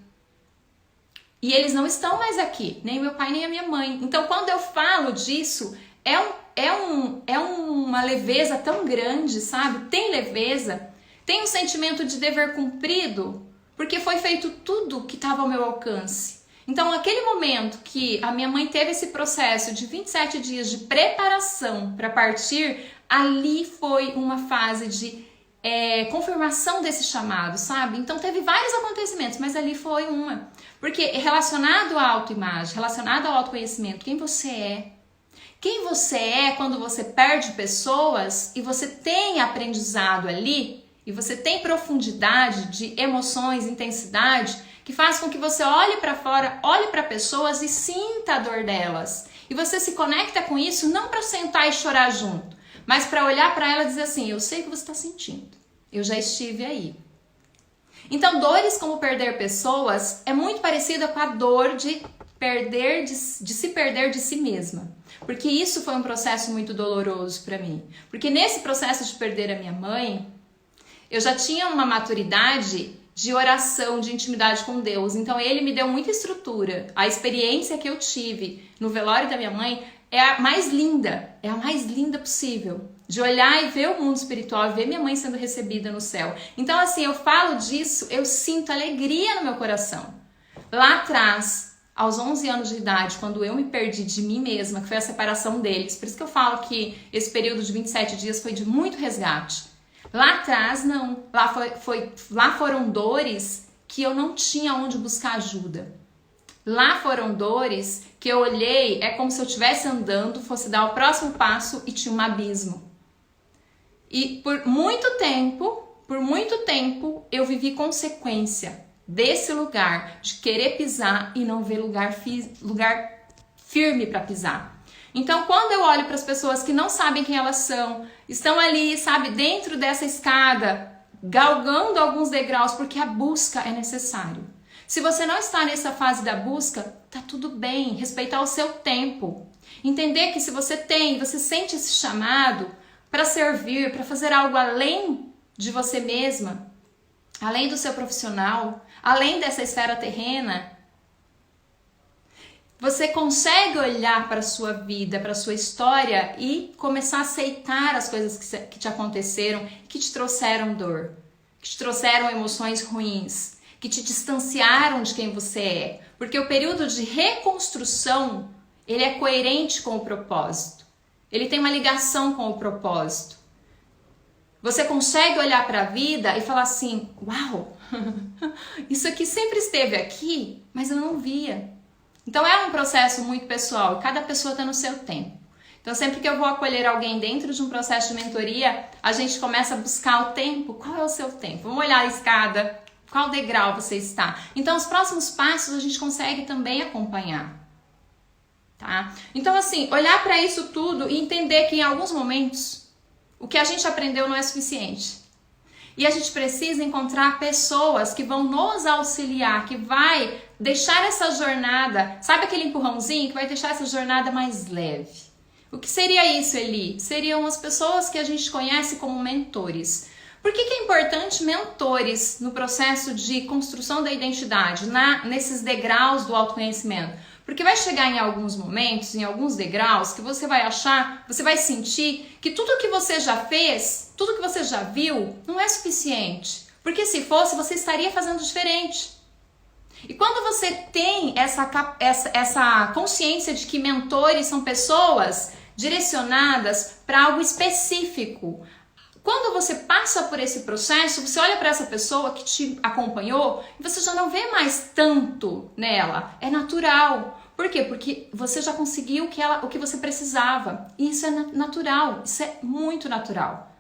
E eles não estão mais aqui, nem o meu pai nem a minha mãe. Então, quando eu falo disso, é uma leveza tão grande, sabe? Tem leveza, tem um sentimento de dever cumprido, porque foi feito tudo que estava ao meu alcance. Então, naquele momento que a minha mãe teve esse processo de 27 dias de preparação para partir, ali foi uma fase de confirmação desse chamado, sabe? Então, teve vários acontecimentos, mas ali foi uma. Porque relacionado à autoimagem, relacionado ao autoconhecimento, quem você é? Quem você é quando você perde pessoas e você tem aprendizado ali, e você tem profundidade de emoções, intensidade, que faz com que você olhe para fora, olhe para pessoas e sinta a dor delas. E você se conecta com isso não para sentar e chorar junto, mas para olhar para ela e dizer assim, eu sei o que você está sentindo, eu já estive aí. Então, dores como perder pessoas é muito parecida com a dor de se perder de si mesma. Porque isso foi um processo muito doloroso para mim. Porque nesse processo de perder a minha mãe, eu já tinha uma maturidade de oração, de intimidade com Deus. Então ele me deu muita estrutura. A experiência que eu tive no velório da minha mãe é a mais linda possível. De olhar e ver o mundo espiritual, ver minha mãe sendo recebida no céu. Então assim, eu falo disso, eu sinto alegria no meu coração. Lá atrás, aos 11 anos de idade, quando eu me perdi de mim mesma, que foi a separação deles, por isso que eu falo que esse período de 27 dias foi de muito resgate. Lá atrás, não. Lá foram dores que eu não tinha onde buscar ajuda. Lá foram dores que eu olhei, é como se eu estivesse andando, fosse dar o próximo passo e tinha um abismo. E por muito tempo, eu vivi consequência desse lugar, de querer pisar e não ver lugar firme para pisar. Então, quando eu olho para as pessoas que não sabem quem elas são, estão ali, sabe, dentro dessa escada, galgando alguns degraus, porque a busca é necessário. Se você não está nessa fase da busca, tá tudo bem, respeitar o seu tempo. Entender que se você sente esse chamado para servir, para fazer algo além de você mesma, além do seu profissional, além dessa esfera terrena, você consegue olhar para a sua vida, para a sua história e começar a aceitar as coisas que te aconteceram, que te trouxeram dor, que te trouxeram emoções ruins, que te distanciaram de quem você é. Porque o período de reconstrução, ele é coerente com o propósito. Ele tem uma ligação com o propósito. Você consegue olhar para a vida e falar assim, uau, isso aqui sempre esteve aqui, mas eu não via. Então é um processo muito pessoal e cada pessoa está no seu tempo. Então sempre que eu vou acolher alguém dentro de um processo de mentoria, a gente começa a buscar o tempo. Qual é o seu tempo? Vamos olhar a escada, qual degrau você está. Então os próximos passos a gente consegue também acompanhar. Tá? Então assim, olhar para isso tudo e entender que em alguns momentos o que a gente aprendeu não é suficiente. E a gente precisa encontrar pessoas que vão nos auxiliar, que vai deixar essa jornada, sabe aquele empurrãozinho que vai deixar essa jornada mais leve. O que seria isso, Eli? Seriam as pessoas que a gente conhece como mentores. Por que é importante mentores no processo de construção da identidade, nesses degraus do autoconhecimento? Porque vai chegar em alguns momentos, em alguns degraus, que você vai achar, você vai sentir que tudo que você já fez, tudo que você já viu, não é suficiente. Porque se fosse, você estaria fazendo diferente. E quando você tem essa consciência de que mentores são pessoas direcionadas para algo específico, quando você passa por esse processo, você olha para essa pessoa que te acompanhou e você já não vê mais tanto nela. É natural. Por quê? Porque você já conseguiu o que você precisava. E isso é natural. Isso é muito natural.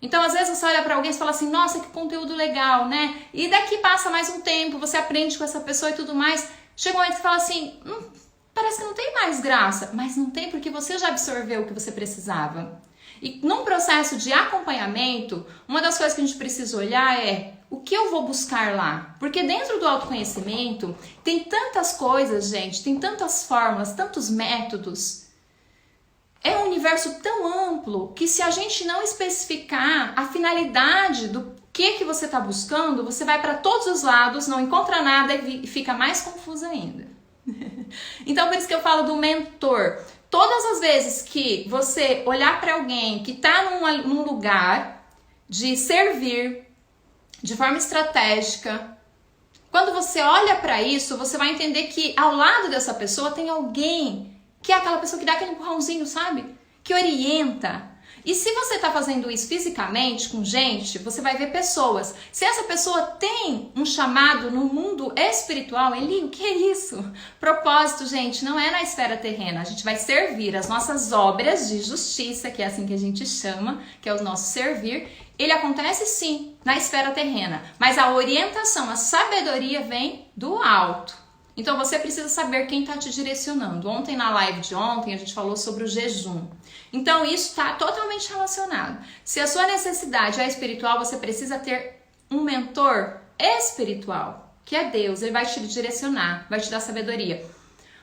Então, às vezes, você olha para alguém e fala assim, nossa, que conteúdo legal, né? E daqui passa mais um tempo, você aprende com essa pessoa e tudo mais. Chega um momento que você fala assim, parece que não tem mais graça. Mas não tem porque você já absorveu o que você precisava. E num processo de acompanhamento, uma das coisas que a gente precisa olhar é o que eu vou buscar lá? Porque dentro do autoconhecimento tem tantas coisas, gente, tem tantas fórmulas, tantos métodos. É um universo tão amplo que se a gente não especificar a finalidade do que você está buscando, você vai para todos os lados, não encontra nada e fica mais confusa ainda. Então, por isso que eu falo do mentor. Todas as vezes que você olhar para alguém que está num lugar de servir de forma estratégica, quando você olha para isso, você vai entender que ao lado dessa pessoa tem alguém que é aquela pessoa que dá aquele empurrãozinho, sabe? Que orienta. E se você está fazendo isso fisicamente com gente, você vai ver pessoas. Se essa pessoa tem um chamado no mundo espiritual, Eli, o que é isso? Propósito, gente, não é na esfera terrena. A gente vai servir as nossas obras de justiça, que é assim que a gente chama, que é o nosso servir. Ele acontece sim na esfera terrena, mas a orientação, a sabedoria vem do alto. Então você precisa saber quem está te direcionando. Ontem na live de ontem a gente falou sobre o jejum. Então isso está totalmente relacionado. Se a sua necessidade é espiritual, você precisa ter um mentor espiritual, que é Deus. Ele vai te direcionar, vai te dar sabedoria.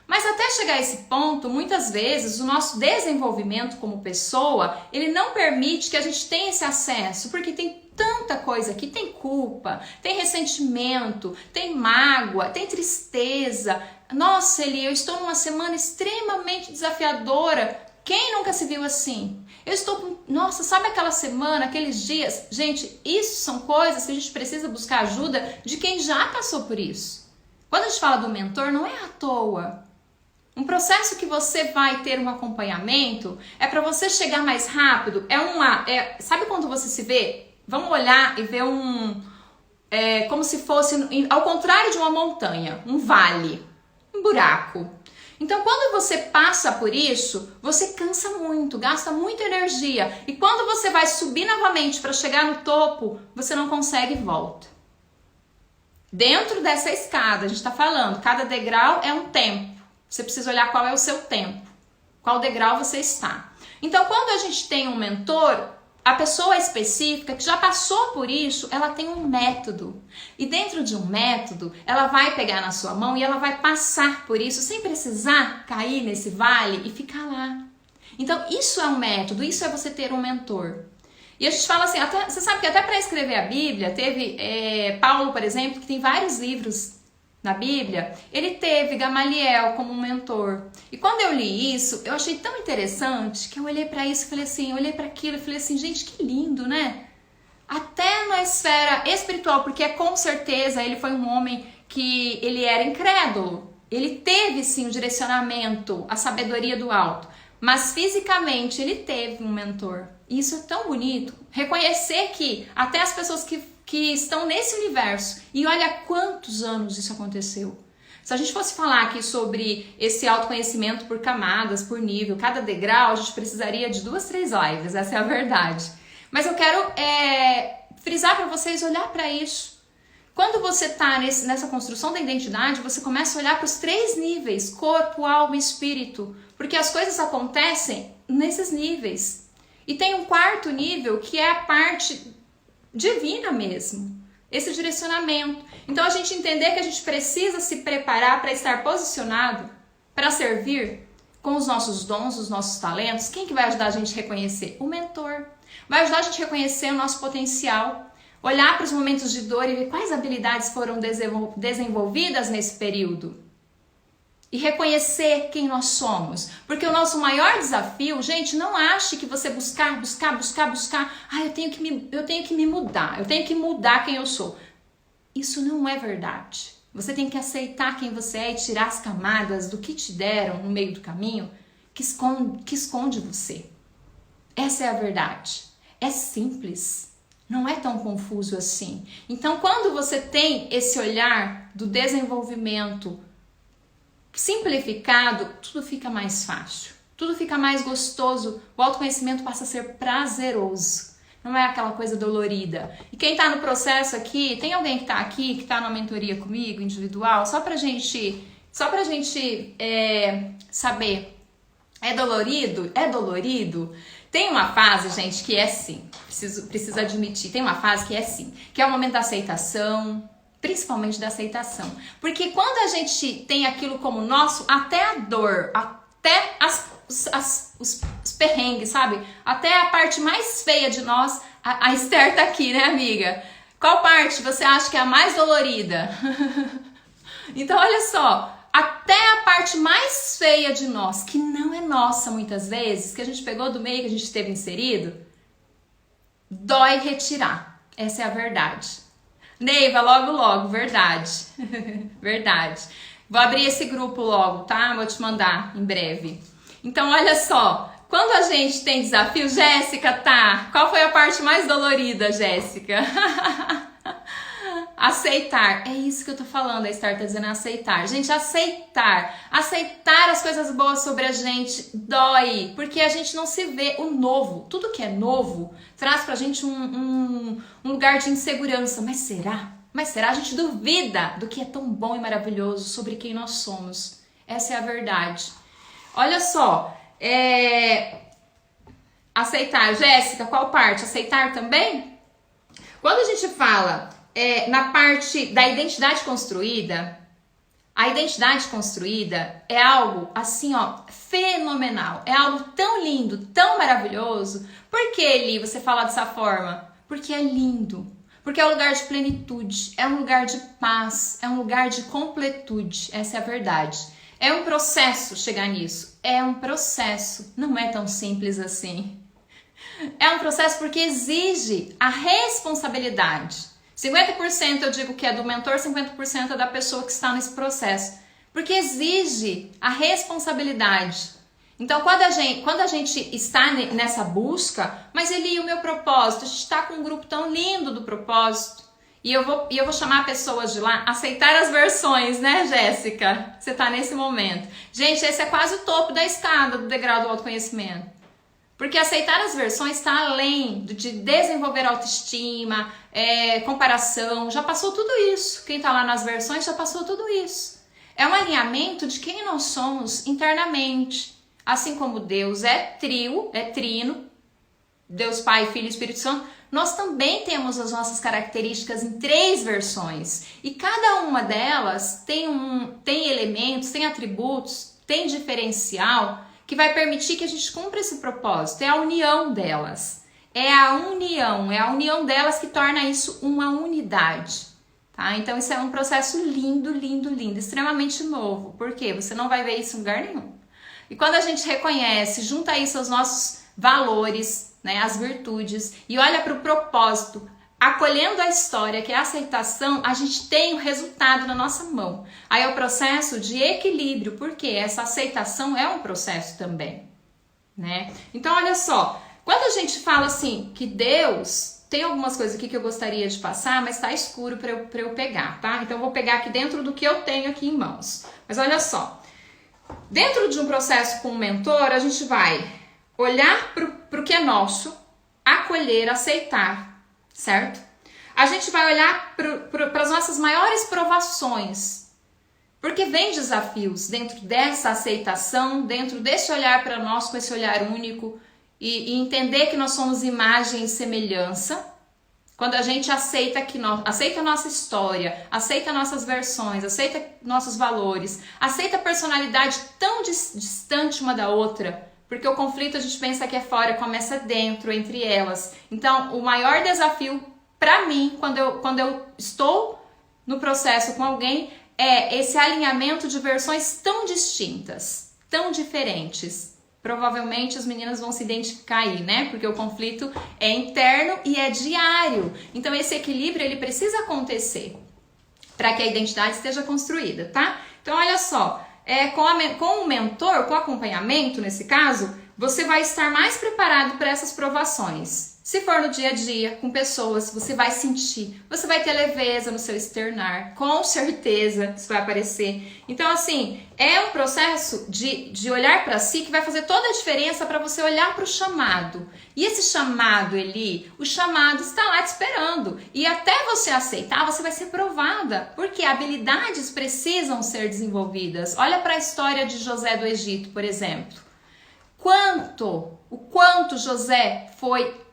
Mas até chegar a esse ponto, muitas vezes o nosso desenvolvimento como pessoa, ele não permite que a gente tenha esse acesso, porque tem tanta coisa aqui, tem culpa, tem ressentimento, tem mágoa, tem tristeza. Nossa, Eli, eu estou numa semana extremamente desafiadora. Quem nunca se viu assim? Eu estou com... Nossa, sabe aquela semana, aqueles dias? Gente, isso são coisas que a gente precisa buscar ajuda de quem já passou por isso. Quando a gente fala do mentor, não é à toa. Um processo que você vai ter um acompanhamento é para você chegar mais rápido. Sabe quando você se vê? Vamos olhar e ver como se fosse ao contrário de uma montanha, um vale, um buraco. Então, quando você passa por isso, você cansa muito, gasta muita energia. E quando você vai subir novamente para chegar no topo, você não consegue e volta. Dentro dessa escada, a gente está falando, cada degrau é um tempo. Você precisa olhar qual é o seu tempo, qual degrau você está. Então, quando a gente tem um mentor, a pessoa específica que já passou por isso, ela tem um método. E dentro de um método, ela vai pegar na sua mão e ela vai passar por isso sem precisar cair nesse vale e ficar lá. Então, isso é um método, isso é você ter um mentor. E a gente fala assim, você sabe que até para escrever a Bíblia, teve Paulo, por exemplo, que tem vários livros na Bíblia, ele teve Gamaliel como um mentor. E quando eu li isso, eu achei tão interessante que eu olhei para isso e falei assim, eu olhei para aquilo e falei assim, gente, que lindo, né? Até na esfera espiritual, porque com certeza ele foi um homem que ele era incrédulo. Ele teve sim o direcionamento, a sabedoria do alto, mas fisicamente ele teve um mentor. E isso é tão bonito. Reconhecer que até as pessoas que estão nesse universo, e olha quantos anos isso aconteceu. Se a gente fosse falar aqui sobre esse autoconhecimento por camadas, por nível, cada degrau, a gente precisaria de 2, 3 lives, essa é a verdade. Mas eu quero frisar para vocês olhar para isso. Quando você está nessa construção da identidade, você começa a olhar para os 3 níveis, corpo, alma e espírito, porque as coisas acontecem nesses níveis. E tem um 4º nível que é a parte divina mesmo, esse direcionamento. Então a gente entender que a gente precisa se preparar para estar posicionado, para servir com os nossos dons, os nossos talentos. Quem que vai ajudar a gente a reconhecer? O mentor. Vai ajudar a gente a reconhecer o nosso potencial, olhar para os momentos de dor e ver quais habilidades foram desenvolvidas nesse período. E reconhecer quem nós somos. Porque o nosso maior desafio, gente, não ache que você buscar. Eu tenho que me mudar. Eu tenho que mudar quem eu sou. Isso não é verdade. Você tem que aceitar quem você é e tirar as camadas do que te deram no meio do caminho que esconde você. Essa é a verdade. É simples. Não é tão confuso assim. Então, quando você tem esse olhar do desenvolvimento simplificado, tudo fica mais fácil, tudo fica mais gostoso, o autoconhecimento passa a ser prazeroso. não é aquela coisa dolorida. E quem tá no processo aqui, tem alguém que tá aqui, que tá na mentoria comigo, individual, só pra gente saber, é dolorido? É dolorido? Tem uma fase, gente, que é sim, preciso admitir, tem uma fase que é sim, que é o momento da aceitação, principalmente da aceitação. Porque quando a gente tem aquilo como nosso, até a dor, até os perrengues, sabe? Até a parte mais feia de nós, a Esther tá aqui, né, amiga? Qual parte você acha que é a mais dolorida? Então, olha só, até a parte mais feia de nós, que não é nossa muitas vezes, que a gente pegou do meio, que a gente esteve inserido, dói retirar. Essa é a verdade. Neiva, logo, verdade. Verdade. Vou abrir esse grupo logo, tá? Vou te mandar em breve. Então, olha só, quando a gente tem desafio, Jéssica, tá? Qual foi a parte mais dolorida, Jéssica? Aceitar, é isso que eu tô falando, a Esther tá dizendo aceitar. Gente, aceitar as coisas boas sobre a gente dói, porque a gente não se vê o novo. Tudo que é novo traz pra gente um lugar de insegurança. Mas será? A gente duvida do que é tão bom e maravilhoso sobre quem nós somos. Essa é a verdade. Olha só, aceitar. Jéssica, qual parte? Aceitar também? Quando a gente fala na parte da identidade construída, a identidade construída é algo assim, ó, fenomenal. É algo tão lindo, tão maravilhoso. Por que, Eli, você fala dessa forma? Porque é lindo. Porque é um lugar de plenitude, é um lugar de paz, é um lugar de completude. Essa é a verdade. É um processo chegar nisso. É um processo. Não é tão simples assim. É um processo porque exige a responsabilidade. 50% eu digo que é do mentor, 50% é da pessoa que está nesse processo. Porque exige a responsabilidade. Então, quando a gente está nessa busca, mas Eli, o meu propósito, a gente está com um grupo tão lindo do propósito, e eu vou chamar pessoas de lá, aceitar as versões, né, Jéssica? Você está nesse momento. Gente, esse é quase o topo da escada do degrau do autoconhecimento. Porque aceitar as versões está além de desenvolver autoestima, comparação, já passou tudo isso. Quem está lá nas versões já passou tudo isso. É um alinhamento de quem nós somos internamente. Assim como Deus é trino, Deus Pai, Filho e Espírito Santo, nós também temos as nossas características em 3 versões. E cada uma delas tem elementos, tem atributos, tem diferencial que vai permitir que a gente cumpra esse propósito. É a união delas. É a união delas que torna isso uma unidade. Tá? Então isso é um processo lindo, lindo, lindo, extremamente novo. Por quê? Você não vai ver isso em lugar nenhum. E quando a gente reconhece, junta isso aos nossos valores, né, as virtudes, e olha para o propósito, acolhendo a história, que é a aceitação, a gente tem o resultado na nossa mão. Aí é o processo de equilíbrio, porque essa aceitação é um processo também, né? Então, olha só, quando a gente fala assim, que Deus... Tem algumas coisas aqui que eu gostaria de passar, mas tá escuro para eu pegar, tá? Então, eu vou pegar aqui dentro do que eu tenho aqui em mãos. Mas olha só, dentro de um processo com um mentor, a gente vai olhar para o que é nosso, acolher, aceitar, certo? A gente vai olhar para as nossas maiores provações, porque vem desafios dentro dessa aceitação, dentro desse olhar para nós com esse olhar único e entender que nós somos imagem e semelhança. Quando a gente aceita aceita a nossa história, aceita nossas versões, aceita nossos valores, aceita a personalidade tão distante uma da outra, porque o conflito a gente pensa que é fora, começa dentro, entre elas. Então, o maior desafio para mim, quando eu estou no processo com alguém, é esse alinhamento de versões tão distintas, tão diferentes. Provavelmente as meninas vão se identificar aí, né? Porque o conflito é interno e é diário. Então, esse equilíbrio, ele precisa acontecer para que a identidade esteja construída, tá? Então, olha só. Com o mentor, com o acompanhamento, nesse caso, você vai estar mais preparado para essas provações. Se for no dia a dia, com pessoas, você vai sentir, você vai ter leveza no seu externar, com certeza isso vai aparecer. Então, assim, é um processo de olhar para si que vai fazer toda a diferença para você olhar para o chamado. E esse chamado, Eli, o chamado está lá te esperando. E até você aceitar, você vai ser provada, porque habilidades precisam ser desenvolvidas. Olha para a história de José do Egito, por exemplo. O quanto José foi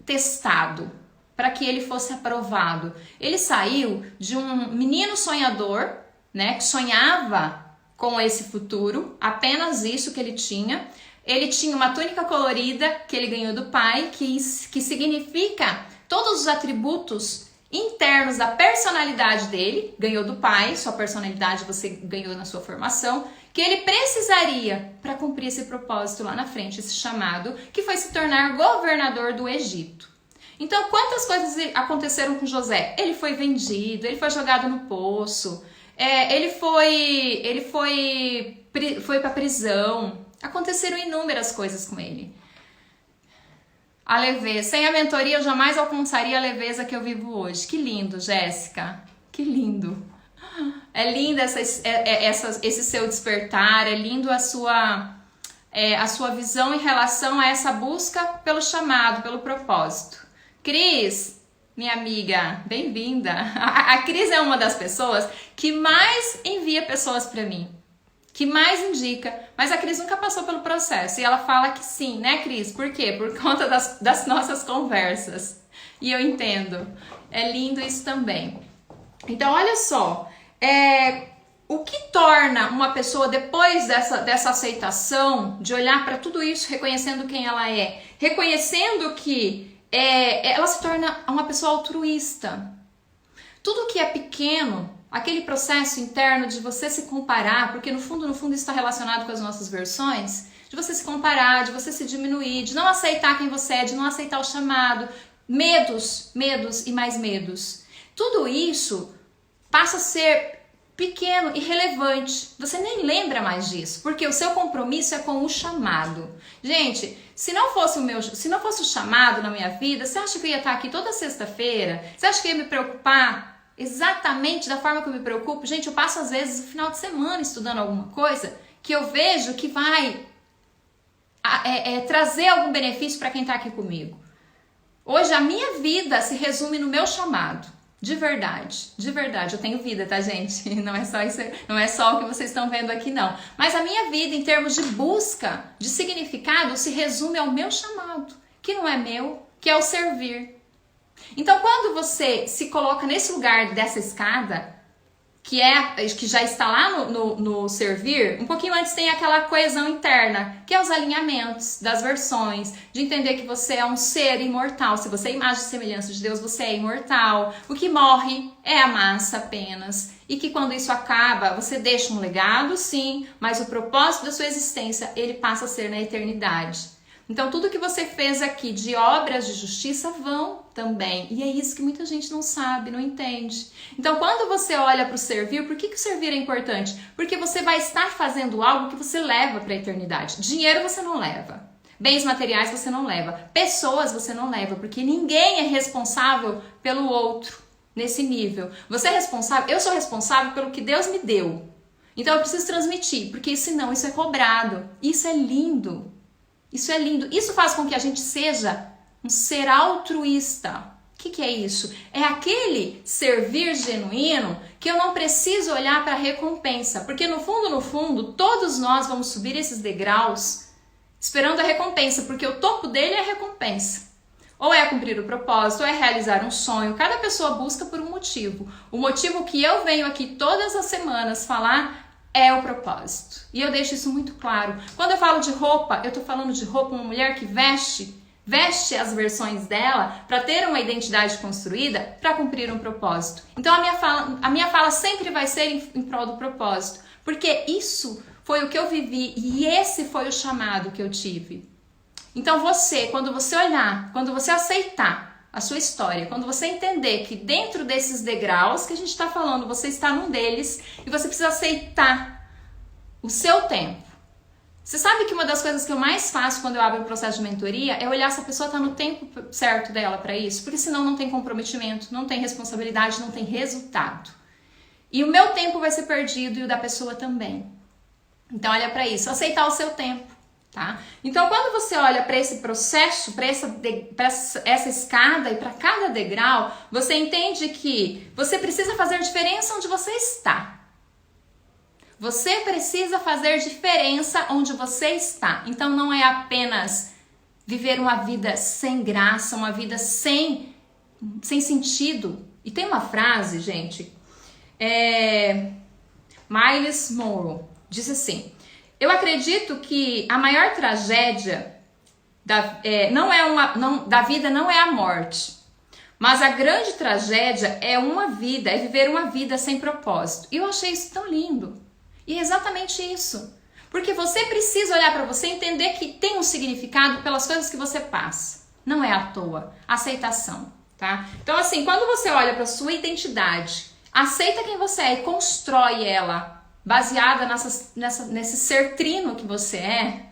testado para que ele fosse aprovado. Ele saiu de um menino sonhador, né, que sonhava com esse futuro, apenas isso que ele tinha. Ele tinha uma túnica colorida que ele ganhou do pai, que significa todos os atributos internos da personalidade dele, ganhou do pai, sua personalidade você ganhou na sua formação, que ele precisaria para cumprir esse propósito lá na frente, esse chamado, que foi se tornar governador do Egito. Então, quantas coisas aconteceram com José? Ele foi vendido, ele foi jogado no poço, ele foi para prisão. Aconteceram inúmeras coisas com ele. A leveza. Sem a mentoria, eu jamais alcançaria a leveza que eu vivo hoje. Que lindo, Jéssica. Que lindo. É lindo esse seu despertar, é lindo a sua visão em relação a essa busca pelo chamado, pelo propósito. Cris, minha amiga, bem-vinda. A Cris é uma das pessoas que mais envia pessoas para mim, que mais indica, mas a Cris nunca passou pelo processo. E ela fala que sim, né, Cris? Por quê? Por conta das nossas conversas. E eu entendo. É lindo isso também. Então, olha só. O que torna uma pessoa, depois dessa aceitação, de olhar para tudo isso, reconhecendo quem ela é, reconhecendo que ela se torna uma pessoa altruísta. Tudo que é pequeno, aquele processo interno de você se comparar, porque no fundo isso está relacionado com as nossas versões, de você se comparar, de você se diminuir, de não aceitar quem você é, de não aceitar o chamado, medos e mais medos. Tudo isso passa a ser pequeno, irrelevante. Você nem lembra mais disso, porque o seu compromisso é com o chamado. Gente, se não fosse o chamado na minha vida, você acha que eu ia estar aqui toda sexta-feira? Você acha que eu ia me preocupar exatamente da forma que eu me preocupo? Gente, eu passo às vezes o final de semana estudando alguma coisa que eu vejo que vai trazer algum benefício para quem está aqui comigo. Hoje a minha vida se resume no meu chamado. De verdade, eu tenho vida, tá, gente? Não é só isso, não é só o que vocês estão vendo aqui, não. Mas a minha vida, em termos de busca, de significado, se resume ao meu chamado, que não é meu, que é o servir. Então, quando você se coloca nesse lugar dessa escada, que já está lá no servir, um pouquinho antes tem aquela coesão interna, que é os alinhamentos das versões, de entender que você é um ser imortal. Se você é imagem e semelhança de Deus, você é imortal. O que morre é a massa apenas. E que quando isso acaba, você deixa um legado, sim, mas o propósito da sua existência, ele passa a ser na eternidade. Então, tudo que você fez aqui de obras de justiça vão também. E é isso que muita gente não sabe, não entende. Então, quando você olha para o servir, por que o servir é importante? Porque você vai estar fazendo algo que você leva para a eternidade. Dinheiro você não leva. Bens materiais você não leva. Pessoas você não leva, porque ninguém é responsável pelo outro nesse nível. Você é responsável, eu sou responsável pelo que Deus me deu. Então, eu preciso transmitir, porque senão isso é cobrado. Isso é lindo. Isso é lindo. Isso faz com que a gente seja um ser altruísta. O que é isso? É aquele servir genuíno que eu não preciso olhar para a recompensa. Porque no fundo, todos nós vamos subir esses degraus esperando a recompensa. Porque o topo dele é a recompensa. Ou é cumprir o propósito, ou é realizar um sonho. Cada pessoa busca por um motivo. O motivo que eu venho aqui todas as semanas falar é o propósito. E eu deixo isso muito claro. Quando eu falo de roupa, eu tô falando de roupa, uma mulher que veste as versões dela para ter uma identidade construída, para cumprir um propósito. Então a minha fala sempre vai ser em prol do propósito, porque isso foi o que eu vivi e esse foi o chamado que eu tive. Então quando você olhar, quando você aceitar a sua história, quando você entender que dentro desses degraus que a gente está falando, você está num deles e você precisa aceitar o seu tempo. Você sabe que uma das coisas que eu mais faço quando eu abro o processo de mentoria é olhar se a pessoa está no tempo certo dela para isso, porque senão não tem comprometimento, não tem responsabilidade, não tem resultado. E o meu tempo vai ser perdido e o da pessoa também. Então olha para isso, aceitar o seu tempo, tá? Então quando você olha para esse processo, para essa escada e para cada degrau, você entende que você precisa fazer diferença onde você está. Você precisa fazer diferença onde você está. Então não é apenas viver uma vida sem graça, uma vida sem sentido. E tem uma frase, gente, Miles Monroe disse assim: eu acredito que a maior tragédia da vida não é a morte, mas a grande tragédia é viver uma vida sem propósito. E eu achei isso tão lindo. E é exatamente isso. Porque você precisa olhar para você e entender que tem um significado pelas coisas que você passa. Não é à toa. Aceitação, tá? Então, assim, quando você olha para sua identidade, aceita quem você é e constrói ela baseada nesse ser trino que você é,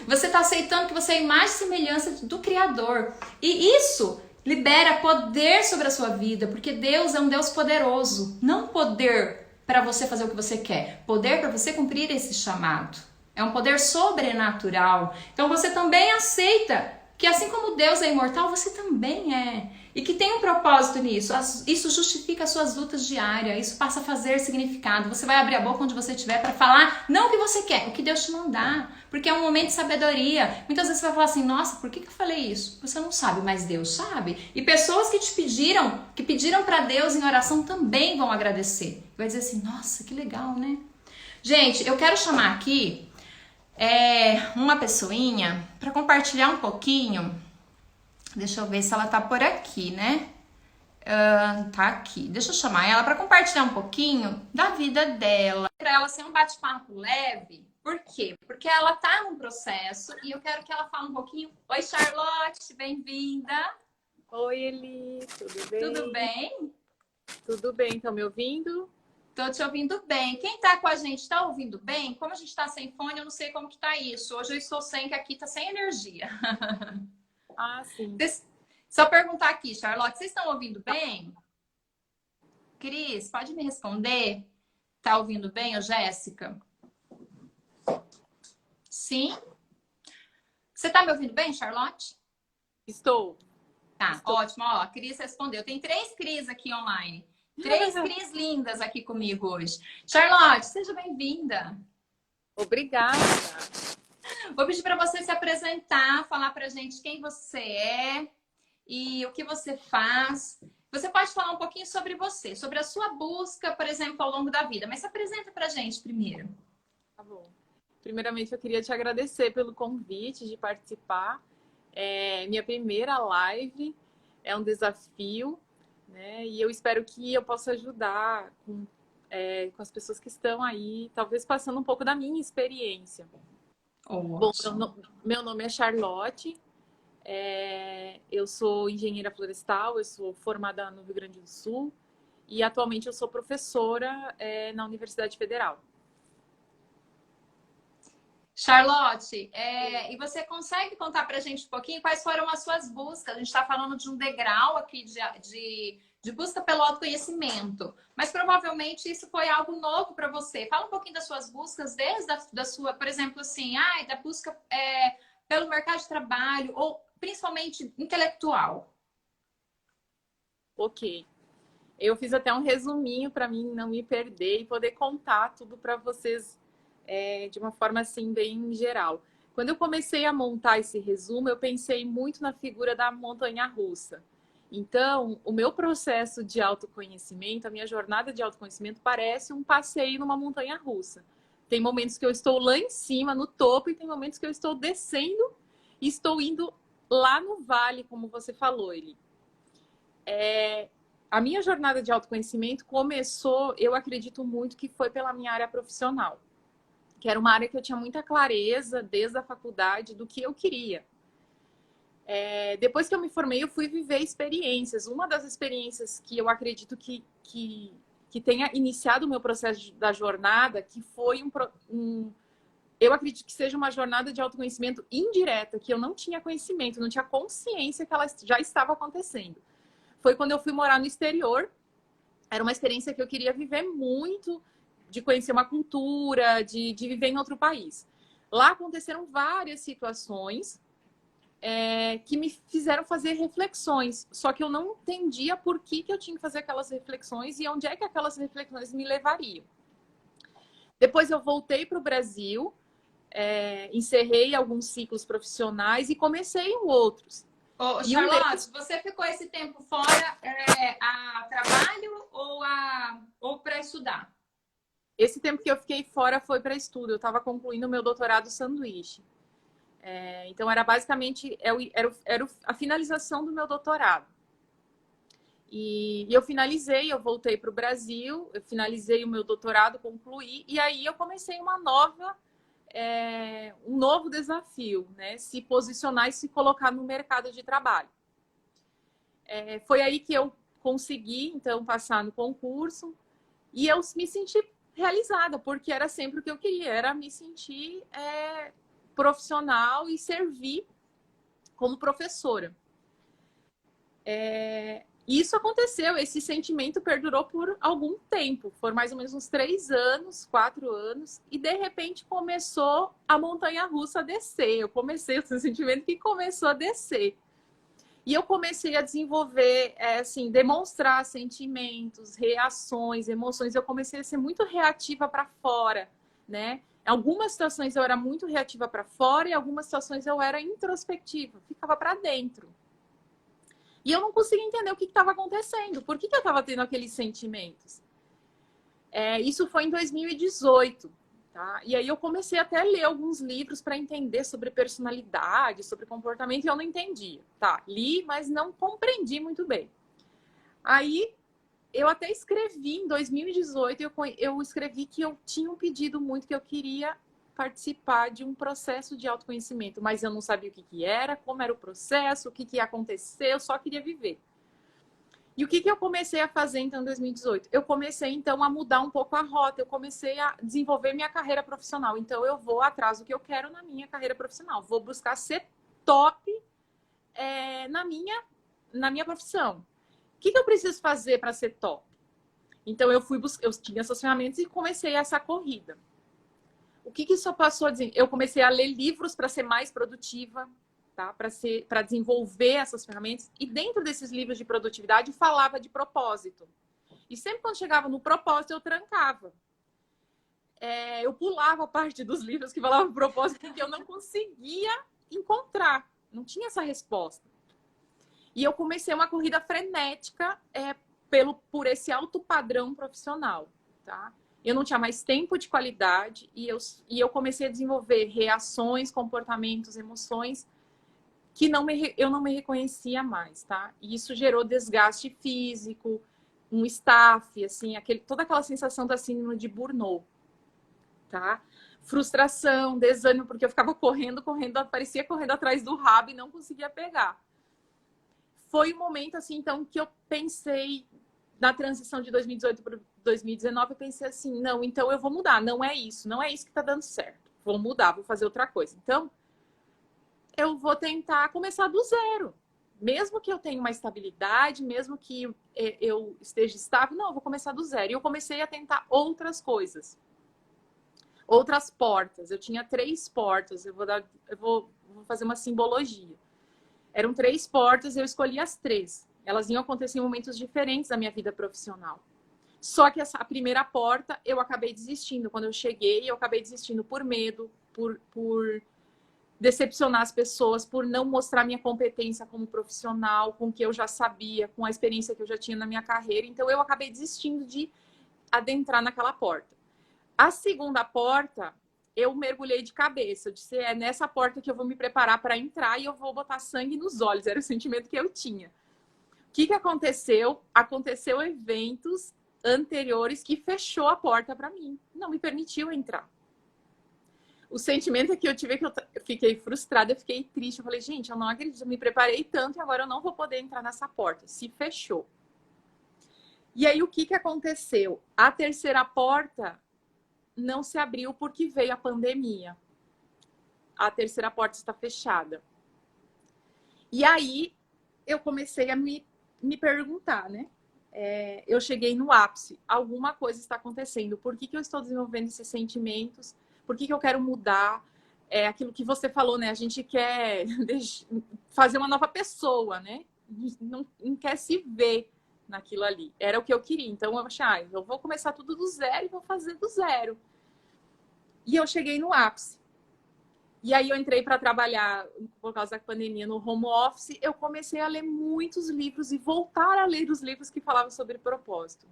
você está aceitando que você é a imagem e semelhança do Criador. E isso libera poder sobre a sua vida, porque Deus é um Deus poderoso. Não poder para você fazer o que você quer, poder para você cumprir esse chamado. É um poder sobrenatural. Então você também aceita que assim como Deus é imortal, você também é. E que tem um propósito nisso. Isso justifica as suas lutas diárias. Isso passa a fazer significado. Você vai abrir a boca onde você estiver para falar não o que você quer, o que Deus te mandar. Porque é um momento de sabedoria. Muitas vezes você vai falar assim, nossa, por que eu falei isso? Você não sabe, mas Deus sabe. E pessoas que pediram para Deus em oração também vão agradecer. Vai dizer assim, nossa, que legal, né? Gente, eu quero chamar aqui uma pessoinha para compartilhar um pouquinho. Deixa eu ver se ela tá por aqui, né? Tá aqui. Deixa eu chamar ela para compartilhar um pouquinho da vida dela. Para ela ser um bate-papo leve. Por quê? Porque ela tá num processo e eu quero que ela fale um pouquinho. Oi, Charlotte, bem-vinda. Oi, Eli, tudo bem? Tudo bem? Tudo bem, estão me ouvindo? Tô te ouvindo bem. Quem tá com a gente tá ouvindo bem? Como a gente tá sem fone, eu não sei como que tá isso. Hoje eu estou sem, que aqui tá sem energia. Ah, sim. Só perguntar aqui, Charlotte, vocês estão ouvindo bem? Cris, pode me responder? Tá ouvindo bem, ô Jéssica? Sim? Você tá me ouvindo bem, Charlotte? Estou. Tá, ótimo. Ó, a Cris respondeu. Tem 3 Cris aqui online. 3 Cris lindas aqui comigo hoje. Charlotte, seja bem-vinda. Obrigada. Vou pedir para você se apresentar, falar pra gente quem você é e o que você faz. Você pode falar um pouquinho sobre você, sobre a sua busca, por exemplo, ao longo da vida. Mas se apresenta pra gente primeiro. Tá bom. Primeiramente, eu queria te agradecer pelo convite de participar. Minha primeira live é um desafio, né? E eu espero que eu possa ajudar com as pessoas que estão aí, talvez passando um pouco da minha experiência. Bom, meu nome é Charlotte, eu sou engenheira florestal, eu sou formada no Rio Grande do Sul e atualmente eu sou professora na Universidade Federal. Charlotte, e você consegue contar pra gente um pouquinho quais foram as suas buscas? A gente está falando de um degrau aqui de busca pelo autoconhecimento, mas provavelmente isso foi algo novo para você. Fala um pouquinho das suas buscas desde da sua, por exemplo, assim, da busca pelo mercado de trabalho ou principalmente intelectual. Ok. Eu fiz até um resuminho para mim não me perder e poder contar tudo para vocês de uma forma assim bem geral. Quando eu comecei a montar esse resumo, eu pensei muito na figura da montanha-russa. Então, o meu processo de autoconhecimento, a minha jornada de autoconhecimento parece um passeio numa montanha-russa. Tem momentos que eu estou lá em cima, no topo, e tem momentos que eu estou descendo e estou indo lá no vale, como você falou, Eli. A minha jornada de autoconhecimento começou, eu acredito muito que foi pela minha área profissional, que era uma área que eu tinha muita clareza desde a faculdade do que eu queria. Depois que eu me formei, eu fui viver experiências. Uma das experiências que eu acredito que tenha iniciado o meu processo da jornada, que foi eu acredito que seja uma jornada de autoconhecimento indireta, que eu não tinha conhecimento, não tinha consciência que ela já estava acontecendo. Foi quando eu fui morar no exterior. Era uma experiência que eu queria viver muito, de conhecer uma cultura, de viver em outro país. Lá aconteceram várias situações que me fizeram fazer reflexões. Só que eu não entendia por que eu tinha que fazer aquelas reflexões e onde é que aquelas reflexões me levariam. Depois eu voltei para o Brasil, encerrei alguns ciclos profissionais e comecei outros. Ô, Charlotte, você ficou esse tempo fora a trabalho ou para estudar? Esse tempo que eu fiquei fora foi para estudo. Eu estava concluindo o meu doutorado sanduíche. Então, era basicamente era a finalização do meu doutorado. E eu finalizei, eu voltei para o Brasil, eu finalizei o meu doutorado, concluí, e aí eu comecei um novo desafio, né? Se posicionar e se colocar no mercado de trabalho. Foi aí que eu consegui, então, passar no concurso, e eu me senti realizada, porque era sempre o que eu queria, era me sentir profissional e servir como professora. E isso aconteceu, esse sentimento perdurou por algum tempo, foram mais ou menos uns 3 anos, 4 anos, e de repente começou a montanha-russa a descer. Eu comecei esse sentimento que começou a descer. E eu comecei a desenvolver, assim, demonstrar sentimentos, reações, emoções. Eu comecei a ser muito reativa para fora, né? Em algumas situações eu era muito reativa para fora e em algumas situações eu era introspectiva, ficava para dentro. E eu não conseguia entender o que estava acontecendo, por que eu estava tendo aqueles sentimentos. Isso foi em 2018. Tá? E aí eu comecei até a ler alguns livros para entender sobre personalidade, sobre comportamento, e eu não entendia. Tá, li, mas não compreendi muito bem. Aí eu até escrevi em 2018, eu escrevi que eu tinha um pedido muito que eu queria participar de um processo de autoconhecimento, mas eu não sabia o que era, como era o processo, o que ia acontecer, eu só queria viver. E o que eu comecei a fazer, então, em 2018? Eu comecei, então, a mudar um pouco a rota. Eu comecei a desenvolver minha carreira profissional. Então, eu vou atrás do que eu quero na minha carreira profissional. Vou buscar ser top na minha profissão. O que eu preciso fazer para ser top? Então, eu tinha essas ferramentas e comecei essa corrida. O que isso passou a dizer? Eu comecei a ler livros para ser mais produtiva, tá? Para desenvolver essas ferramentas. E dentro desses livros de produtividade falava de propósito. E sempre quando chegava no propósito, eu trancava. Eu pulava a parte dos livros que falavam propósito, porque eu não conseguia encontrar. Não tinha essa resposta. E eu comecei uma corrida frenética por esse alto padrão profissional, tá? Eu não tinha mais tempo de qualidade e eu comecei a desenvolver reações, comportamentos, emoções que eu não me reconhecia mais, tá? E isso gerou desgaste físico, um staff, assim, toda aquela sensação da síndrome de burnout, tá? Frustração, desânimo, porque eu ficava correndo, parecia correndo atrás do rabo e não conseguia pegar. Foi um momento, assim, então, que eu pensei na transição de 2018 para 2019, eu pensei assim, não, então eu vou mudar, não é isso que tá dando certo. Vou mudar, vou fazer outra coisa. Então, eu vou tentar começar do zero. Mesmo que eu tenha uma estabilidade, mesmo que eu esteja estável, não, eu vou começar do zero. E eu comecei a tentar outras coisas. Outras portas. Eu tinha 3 portas. Eu vou fazer uma simbologia. Eram 3 portas, eu escolhi as 3. Elas iam acontecer em momentos diferentes da minha vida profissional. Só que a primeira porta, eu acabei desistindo. Quando eu cheguei, eu acabei desistindo por medo, por decepcionar as pessoas, por não mostrar minha competência como profissional, com o que eu já sabia, com a experiência que eu já tinha na minha carreira. Então, eu acabei desistindo de adentrar naquela porta. A segunda porta, eu mergulhei de cabeça. Eu disse, é nessa porta que eu vou me preparar para entrar e eu vou botar sangue nos olhos. Era o sentimento que eu tinha. O que aconteceu? Aconteceu eventos anteriores que fechou a porta para mim. Não me permitiu entrar. O sentimento que eu tive é que eu fiquei frustrada, eu fiquei triste. Eu falei, gente, eu não acredito, eu me preparei tanto e agora eu não vou poder entrar nessa porta. Se fechou. E aí, o que aconteceu? A terceira porta não se abriu porque veio a pandemia. A terceira porta está fechada. E aí eu comecei a me perguntar, né? Eu cheguei no ápice. Alguma coisa está acontecendo. Por que eu estou desenvolvendo esses sentimentos? Por que eu quero mudar? É aquilo que você falou, né? A gente quer fazer uma nova pessoa, né? Não quer se ver naquilo ali. Era o que eu queria. Então eu achei, eu vou começar tudo do zero e vou fazer do zero. E eu cheguei no ápice. E aí eu entrei para trabalhar, por causa da pandemia, no home office. Eu comecei a ler muitos livros e voltar a ler os livros que falavam sobre propósito.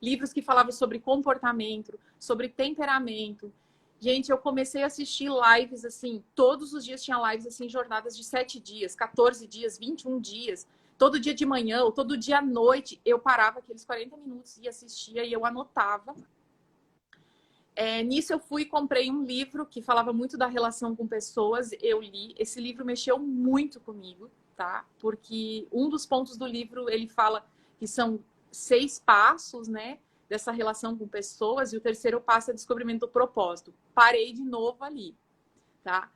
Livros que falavam sobre comportamento, sobre temperamento. Gente, eu comecei a assistir lives, assim, todos os dias tinha lives, assim, jornadas de 7 dias, 14 dias, 21 dias. Todo dia de manhã ou todo dia à noite, eu parava aqueles 40 minutos e assistia e eu anotava. Nisso eu fui e comprei um livro que falava muito da relação com pessoas. Eu li. Esse livro mexeu muito comigo, tá? Porque um dos pontos do livro, ele fala que são 6 passos, né? Dessa relação com pessoas. E o terceiro passo é o descobrimento do propósito. Parei de novo ali, tá?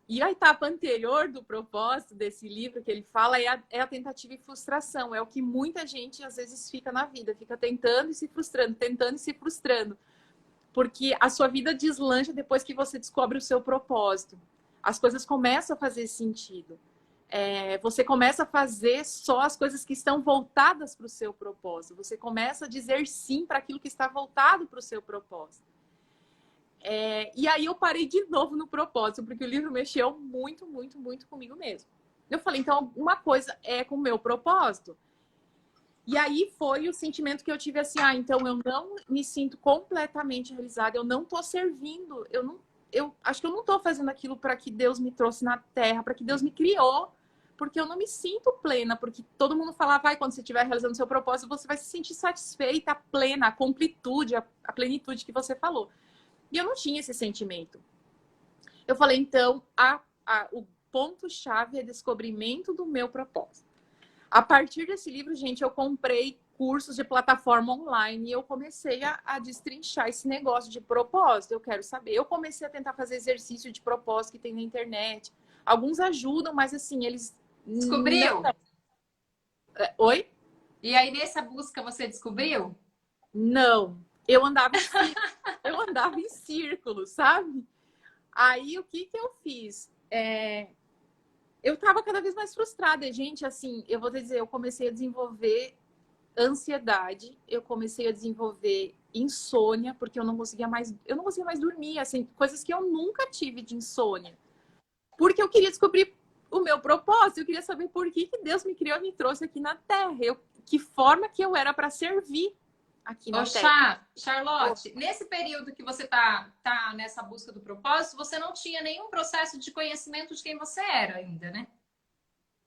E a etapa anterior do propósito desse livro que ele fala é a tentativa e frustração. É o que muita gente às vezes fica na vida, fica tentando e se frustrando, tentando e se frustrando. Porque a sua vida deslancha depois que você descobre o seu propósito. As coisas começam a fazer sentido. Você começa a fazer só as coisas que estão voltadas para o seu propósito. Você começa a dizer sim para aquilo que está voltado para o seu propósito. E aí eu parei de novo no propósito, porque o livro mexeu muito, muito, muito comigo mesmo. Eu falei, então, alguma coisa é com o meu propósito. E aí foi o sentimento que eu tive assim, então eu não me sinto completamente realizada, eu não estou servindo, eu acho que eu não estou fazendo aquilo para que Deus me trouxe na Terra, para que Deus me criou, porque eu não me sinto plena, porque todo mundo fala, quando você estiver realizando seu propósito, você vai se sentir satisfeita, plena, a completude, a plenitude que você falou. E eu não tinha esse sentimento. Eu falei, então, o ponto-chave é descobrimento do meu propósito. A partir desse livro, gente, eu comprei cursos de plataforma online e eu comecei a destrinchar esse negócio de propósito. Eu quero saber. Eu comecei a tentar fazer exercício de propósito que tem na internet. Alguns ajudam, mas assim, eles... Descobriu? Oi? E aí, nessa busca, você descobriu? Não. Eu andava em círculo, sabe? Aí, o que eu fiz? Eu tava cada vez mais frustrada. Gente, assim, eu vou te dizer, eu comecei a desenvolver ansiedade, eu comecei a desenvolver insônia, porque eu não conseguia mais dormir, assim, coisas que eu nunca tive de insônia. Porque eu queria descobrir o meu propósito, eu queria saber por que Deus me criou e me trouxe aqui na Terra, que forma que eu era para servir aqui na Terra. Charlotte, nesse período que você tá nessa busca do propósito, você não tinha nenhum processo de conhecimento de quem você era ainda, né?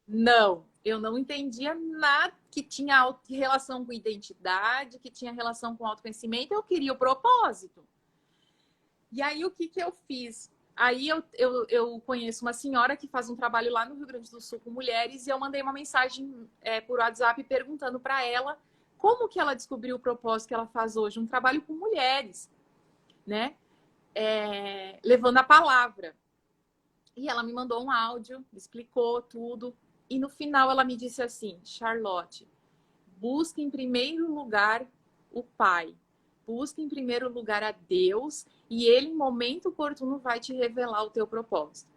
Não, eu não entendia nada que tinha relação com identidade, que tinha relação com autoconhecimento, eu queria o propósito. E aí, o que eu fiz? Aí eu conheço uma senhora que faz um trabalho lá no Rio Grande do Sul com mulheres e eu mandei uma mensagem por WhatsApp perguntando para ela como que ela descobriu o propósito que ela faz hoje, um trabalho com mulheres, né? Levando a palavra. E ela me mandou um áudio, me explicou tudo. E no final ela me disse assim, Charlotte, busque em primeiro lugar o Pai. Busque em primeiro lugar a Deus e Ele, em momento oportuno, vai te revelar o teu propósito.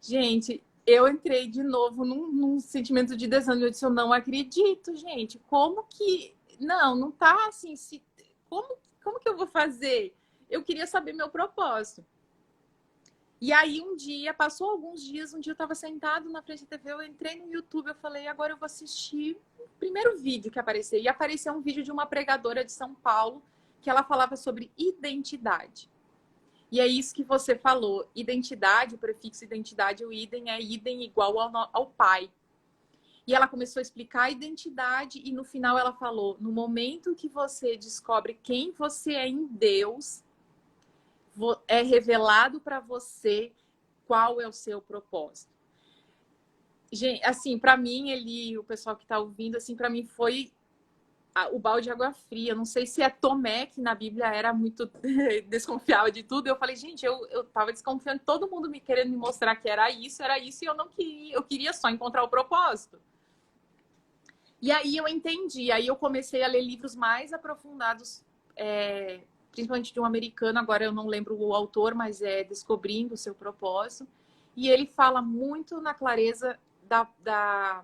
Gente, eu entrei de novo num sentimento de desânimo. Eu disse, eu não acredito, gente. Como que... Não tá assim. Como que eu vou fazer? Eu queria saber meu propósito. E aí um dia, passou alguns dias, um dia eu estava sentado na frente da TV, eu entrei no YouTube, eu falei, agora eu vou assistir o primeiro vídeo que apareceu. E apareceu um vídeo de uma pregadora de São Paulo, que ela falava sobre identidade. E é isso que você falou, identidade, o prefixo identidade, o idem é idem igual ao pai. E ela começou a explicar a identidade e no final ela falou, no momento que você descobre quem você é em Deus, é revelado para você qual é o seu propósito. Gente, assim, para mim, o pessoal que está ouvindo, assim, para mim foi o balde de água fria. Não sei se é Tomé, que na Bíblia era muito desconfiava de tudo. Eu falei, gente, eu tava desconfiando, todo mundo me querendo me mostrar que era isso, e eu não queria, eu queria só encontrar o propósito. E aí eu entendi, aí eu comecei a ler livros mais aprofundados, principalmente de um americano, agora eu não lembro o autor, mas é Descobrindo o Seu Propósito. E ele fala muito na clareza da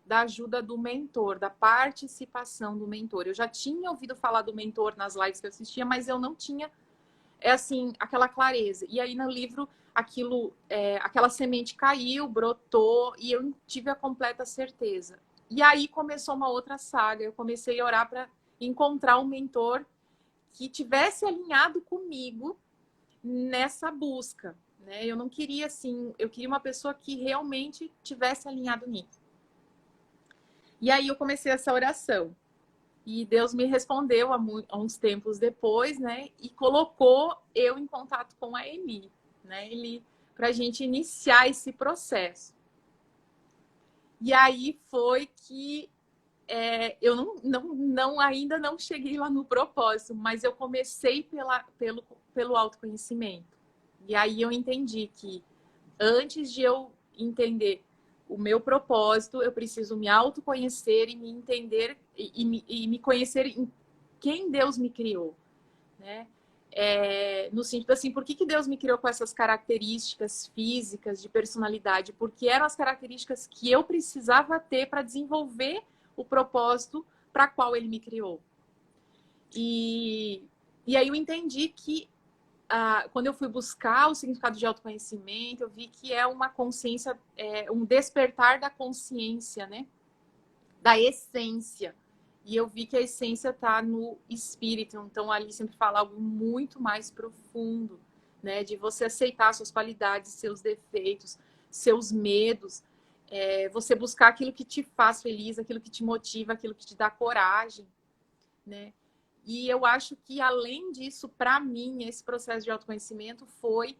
ajuda do mentor, da participação do mentor. Eu já tinha ouvido falar do mentor nas lives que eu assistia, mas eu não tinha, assim, aquela clareza. E aí no livro, aquela semente caiu, brotou, e eu tive a completa certeza. E aí começou uma outra saga. Eu comecei a orar para encontrar um mentor que tivesse alinhado comigo nessa busca, né? Eu não queria assim, eu queria uma pessoa que realmente tivesse alinhado nisso. E aí eu comecei essa oração. E Deus me respondeu há uns tempos depois, né? E colocou eu em contato com a Eli, né? Para a gente iniciar esse processo. E aí foi que eu ainda não cheguei lá no propósito, mas eu comecei pelo autoconhecimento. E aí eu entendi que antes de eu entender o meu propósito, eu preciso me autoconhecer e me entender e me conhecer em quem Deus me criou, né? No sentido assim, por que Deus me criou com essas características físicas de personalidade? Porque eram as características que eu precisava ter para desenvolver o propósito para qual Ele me criou. E aí eu entendi que quando eu fui buscar o significado de autoconhecimento, eu vi que é uma consciência, um despertar da consciência, né? Da essência. E eu vi que a essência está no espírito. Então, ali sempre fala algo muito mais profundo, né? De você aceitar suas qualidades, seus defeitos, seus medos. Você buscar aquilo que te faz feliz, aquilo que te motiva, aquilo que te dá coragem, né? E eu acho que, além disso, para mim, esse processo de autoconhecimento foi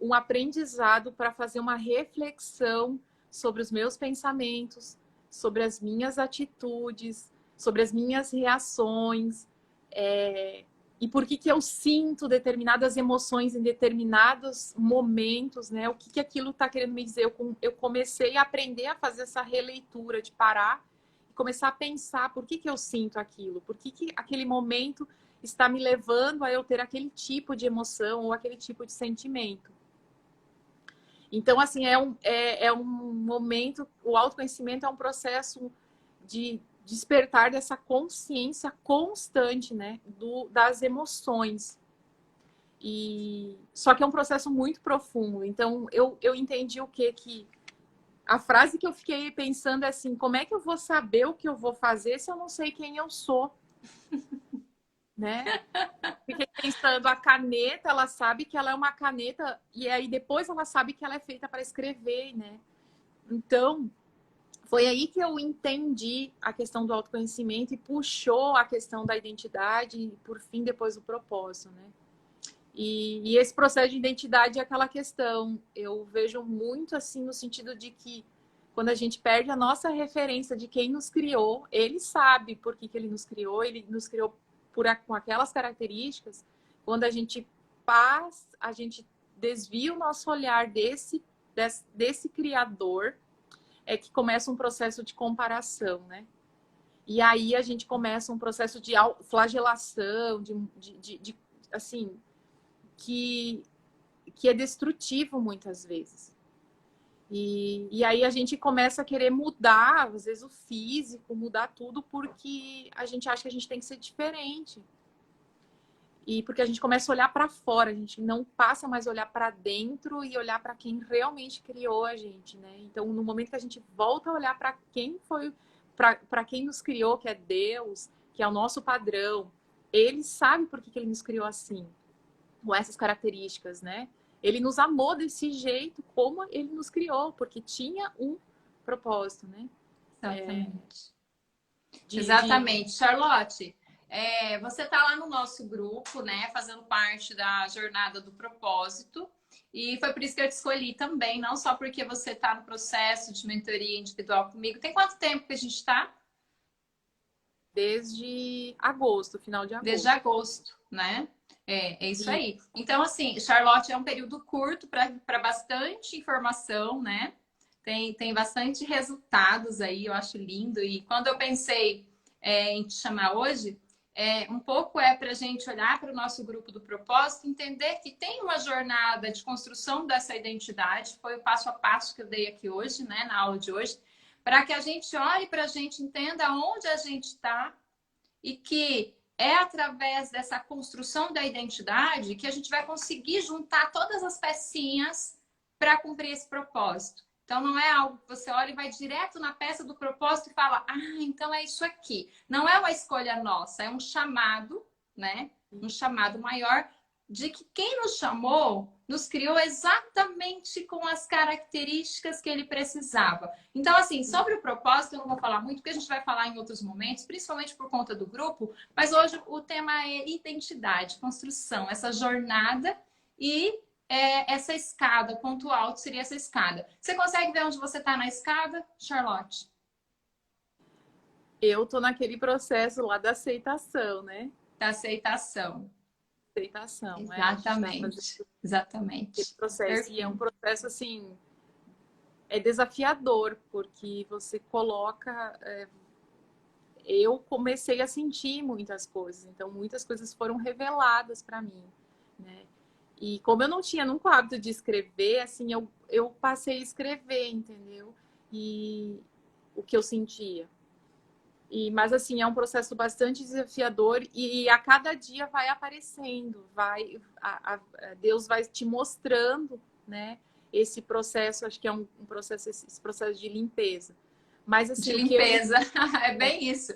um aprendizado para fazer uma reflexão sobre os meus pensamentos, sobre as minhas atitudes, sobre as minhas reações, e por que eu sinto determinadas emoções em determinados momentos, né? O que aquilo está querendo me dizer? Eu comecei a aprender a fazer essa releitura, de parar e começar a pensar por que eu sinto aquilo, por que aquele momento está me levando a eu ter aquele tipo de emoção ou aquele tipo de sentimento. Então, assim, é um momento, o autoconhecimento é um processo de despertar dessa consciência constante, né, das emoções. Só que é um processo muito profundo. Então, eu entendi o que a frase que eu fiquei pensando é assim, como é que eu vou saber o que eu vou fazer se eu não sei quem eu sou? Né? Fiquei pensando, a caneta, ela sabe que ela é uma caneta e aí depois ela sabe que ela é feita para escrever, né? Então, foi aí que eu entendi a questão do autoconhecimento e puxou a questão da identidade e, por fim, depois o propósito, né? E esse processo de identidade é aquela questão, eu vejo muito assim no sentido de que quando a gente perde a nossa referência de quem nos criou, ele sabe por que ele nos criou com aquelas características. Quando a gente desvia o nosso olhar desse criador, é que começa um processo de comparação, né? E aí a gente começa um processo de flagelação, assim, que é destrutivo muitas vezes. E aí a gente começa a querer mudar, às vezes, o físico, mudar tudo, porque a gente acha que a gente tem que ser diferente. E porque a gente começa a olhar para fora, a gente não passa mais a olhar para dentro e olhar para quem realmente criou a gente, né? Então, no momento que a gente volta a olhar para quem foi, para quem nos criou, que é Deus, que é o nosso padrão, ele sabe por que ele nos criou assim, com essas características, né? Ele nos amou desse jeito, como ele nos criou, porque tinha um propósito, né? Exatamente. Exatamente. Charlotte, você está lá no nosso grupo, né? Fazendo parte da jornada do propósito. E foi por isso que eu te escolhi também, não só porque você está no processo de mentoria individual comigo. Tem quanto tempo que a gente está? desde agosto, final de agosto. Desde agosto, né? É isso aí. Então, assim, Charlotte, é um período curto para bastante informação, né? Tem bastante resultados aí, eu acho lindo. E quando eu pensei em te chamar hoje, um pouco para a gente olhar para o nosso grupo do propósito, entender que tem uma jornada de construção dessa identidade, foi o passo a passo que eu dei aqui hoje, né, na aula de hoje, para que a gente olhe para a gente, entenda onde a gente está e que é através dessa construção da identidade que a gente vai conseguir juntar todas as pecinhas para cumprir esse propósito. Então, não é algo que você olha e vai direto na peça do propósito e fala, então é isso aqui. Não é uma escolha nossa, é um chamado, né? Um chamado maior de que quem nos chamou nos criou exatamente com as características que ele precisava. Então, assim, sobre o propósito, eu não vou falar muito, porque a gente vai falar em outros momentos, principalmente por conta do grupo, mas hoje o tema é identidade, construção, essa jornada e essa escada, ponto alto seria essa escada. Você consegue ver onde você está na escada, Charlotte? Eu tô naquele processo lá da aceitação, né? Da aceitação. Aceitação, exatamente, né? Exatamente. Esse processo. E é um processo, assim, é desafiador, porque você coloca... eu comecei a sentir muitas coisas, então muitas coisas foram reveladas para mim, né? E como eu não tinha nunca o hábito de escrever, assim, eu passei a escrever, entendeu? E o que eu sentia. Mas, assim, é um processo bastante desafiador e a cada dia vai aparecendo, Deus vai te mostrando, né? Esse processo, acho que é um processo, esse processo de limpeza. Mas, assim, de limpeza, é bem isso.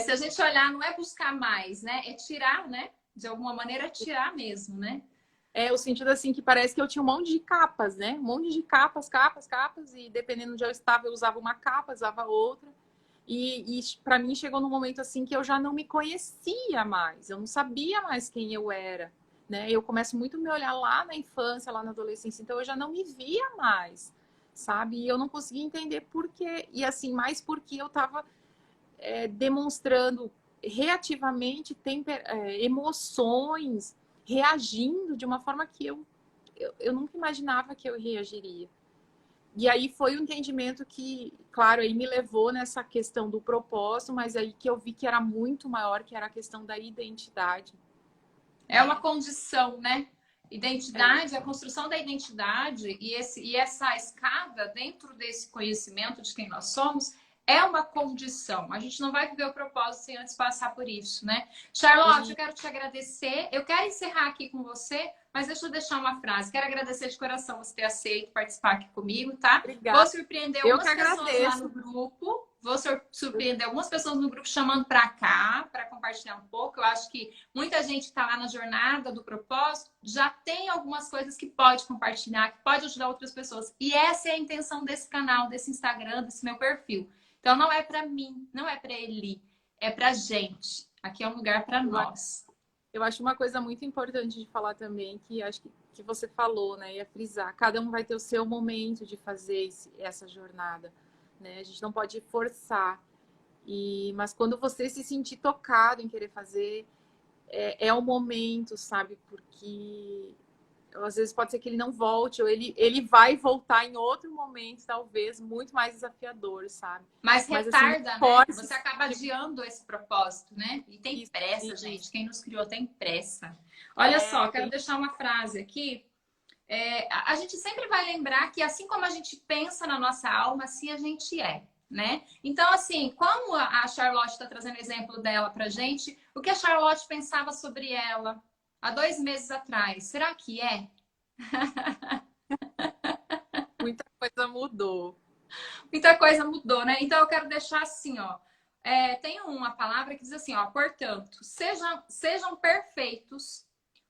Se a gente olhar, não é buscar mais, né? É tirar, né? De alguma maneira, tirar mesmo, né? O sentido, assim, que parece que eu tinha um monte de capas, né? Um monte de capas, e dependendo de onde eu estava, eu usava uma capa, usava outra. E para mim chegou num momento assim que eu já não me conhecia mais, eu não sabia mais quem eu era, né? Eu começo muito a me olhar lá na infância, lá na adolescência, então eu já não me via mais, sabe? E eu não conseguia entender por quê. E assim, mais porque eu estava demonstrando reativamente emoções, reagindo de uma forma que eu nunca imaginava que eu reagiria. E aí foi um entendimento que, claro, aí me levou nessa questão do propósito, mas aí que eu vi que era muito maior, que era a questão da identidade. É uma condição, né? Identidade, a construção da identidade e essa escada dentro desse conhecimento de quem nós somos é uma condição. A gente não vai viver o propósito sem antes passar por isso, né? Charlotte, eu quero te agradecer. Eu quero encerrar aqui com você, mas deixa eu deixar uma frase. Quero agradecer de coração você ter aceito participar aqui comigo, tá? Obrigada. Vou surpreender algumas pessoas lá no grupo. Vou surpreender algumas pessoas no grupo chamando para cá, para compartilhar um pouco. Eu acho que muita gente que está lá na jornada do propósito já tem algumas coisas que pode compartilhar, que pode ajudar outras pessoas. E essa é a intenção desse canal, desse Instagram, desse meu perfil. Então, não é para mim, não é para ele, é para gente. Aqui é um lugar para nós. Eu acho uma coisa muito importante de falar também, que acho que você falou, né? Ia frisar. Cada um vai ter o seu momento de fazer essa jornada, né? A gente não pode forçar. Mas quando você se sentir tocado em querer fazer, é o momento, sabe? Porque às vezes pode ser que ele não volte, ou ele vai voltar em outro momento, talvez, muito mais desafiador, sabe? Mas retarda, assim, né? Você acaba adiando esse propósito, né? E tem pressa, gente. Quem nos criou tem pressa. Olha só, quero deixar uma frase aqui. A gente sempre vai lembrar que assim como a gente pensa na nossa alma, assim a gente é, né? Então, assim, como a Charlotte está trazendo exemplo dela pra gente, o que a Charlotte pensava sobre ela há 2 meses atrás, será que é? Muita coisa mudou. Muita coisa mudou, né? Então eu quero deixar assim, ó. Tem uma palavra que diz assim, ó. Portanto, sejam perfeitos,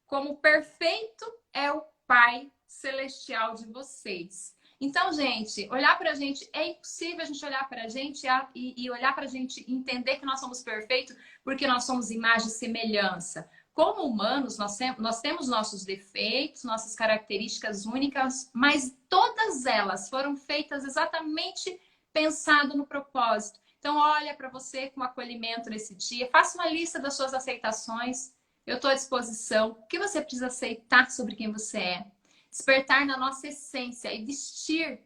como perfeito é o Pai Celestial de vocês. Então, gente, olhar pra gente, é impossível a gente olhar pra gente e olhar pra gente e entender que nós somos perfeitos porque nós somos imagem e semelhança. Como humanos, nós temos nossos defeitos, nossas características únicas, mas todas elas foram feitas exatamente pensado no propósito. Então, olha para você com acolhimento nesse dia. Faça uma lista das suas aceitações. Eu estou à disposição. O que você precisa aceitar sobre quem você é? Despertar na nossa essência e vestir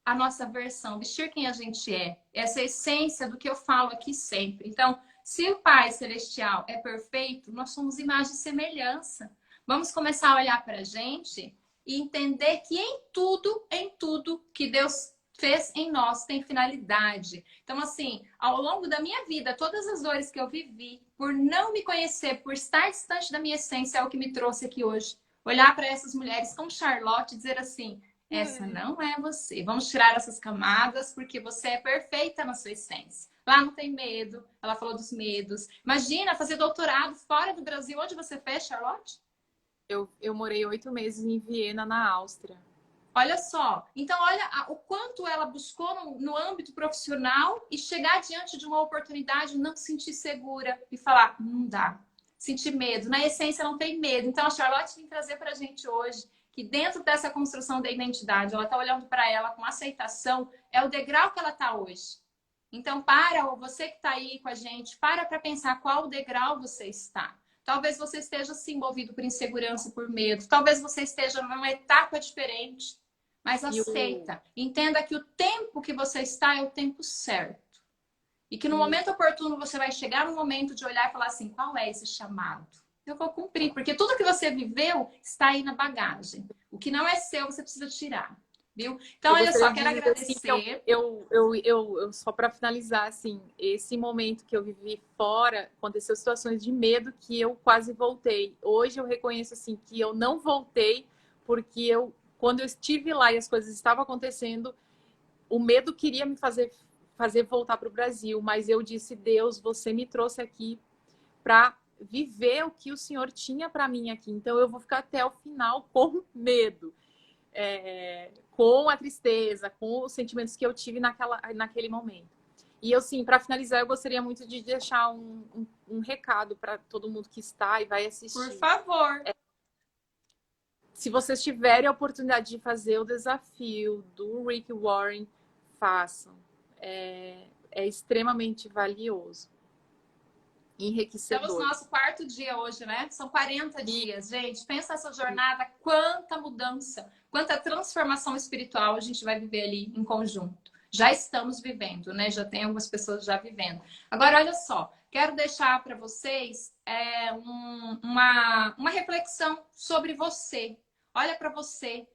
a nossa versão, vestir quem a gente é. Essa é a essência do que eu falo aqui sempre. Então, se o Pai Celestial é perfeito, nós somos imagem e semelhança. Vamos começar a olhar para a gente e entender que em tudo que Deus fez em nós tem finalidade. Então, assim, ao longo da minha vida, todas as dores que eu vivi, por não me conhecer, por estar distante da minha essência, é o que me trouxe aqui hoje. Olhar para essas mulheres como Charlotte e dizer assim, essa não é você. Vamos tirar essas camadas, porque você é perfeita na sua essência. Lá não tem medo. Ela falou dos medos. Imagina fazer doutorado fora do Brasil. Onde você fez, Charlotte? Eu morei 8 meses em Viena, na Áustria. Olha só. Então, olha o quanto ela buscou no âmbito profissional e chegar diante de uma oportunidade, não se sentir segura e falar, não dá. Sentir medo. Na essência, não tem medo. Então, a Charlotte vem trazer para a gente hoje que dentro dessa construção da identidade, ela está olhando para ela com aceitação, é o degrau que ela está hoje. Então, você que está aí com a gente, para pensar qual degrau você está. Talvez você esteja se envolvido por insegurança, por medo. Talvez você esteja numa etapa diferente. Mas aceita. Entenda que o tempo que você está é o tempo certo. E que no momento oportuno você vai chegar no momento de olhar e falar assim, qual é esse chamado? Eu vou cumprir. Porque tudo que você viveu está aí na bagagem. O que não é seu, você precisa tirar. Viu? Então, olha só, quero agradecer. Assim, eu só para finalizar, assim, esse momento que eu vivi fora, aconteceu situações de medo que eu quase voltei. Hoje eu reconheço, assim, que eu não voltei porque quando eu estive lá e as coisas estavam acontecendo, o medo queria me fazer voltar para o Brasil, mas eu disse, Deus, você me trouxe aqui para viver o que o Senhor tinha para mim aqui. Então eu vou ficar até o final com medo. Com a tristeza, com os sentimentos que eu tive naquele momento. E eu, sim, para finalizar, eu gostaria muito de deixar um recado para todo mundo que está e vai assistir. Por favor. Se vocês tiverem a oportunidade de fazer o desafio do Rick Warren, façam. É extremamente valioso. Enriquecedor. Estamos no nosso 4º dia hoje, né? São 40 dias, gente. Pensa essa jornada, quanta mudança, quanta transformação espiritual a gente vai viver ali em conjunto. Já estamos vivendo, né? Já tem algumas pessoas já vivendo. Agora, olha só, quero deixar para vocês uma reflexão sobre você. Olha para você,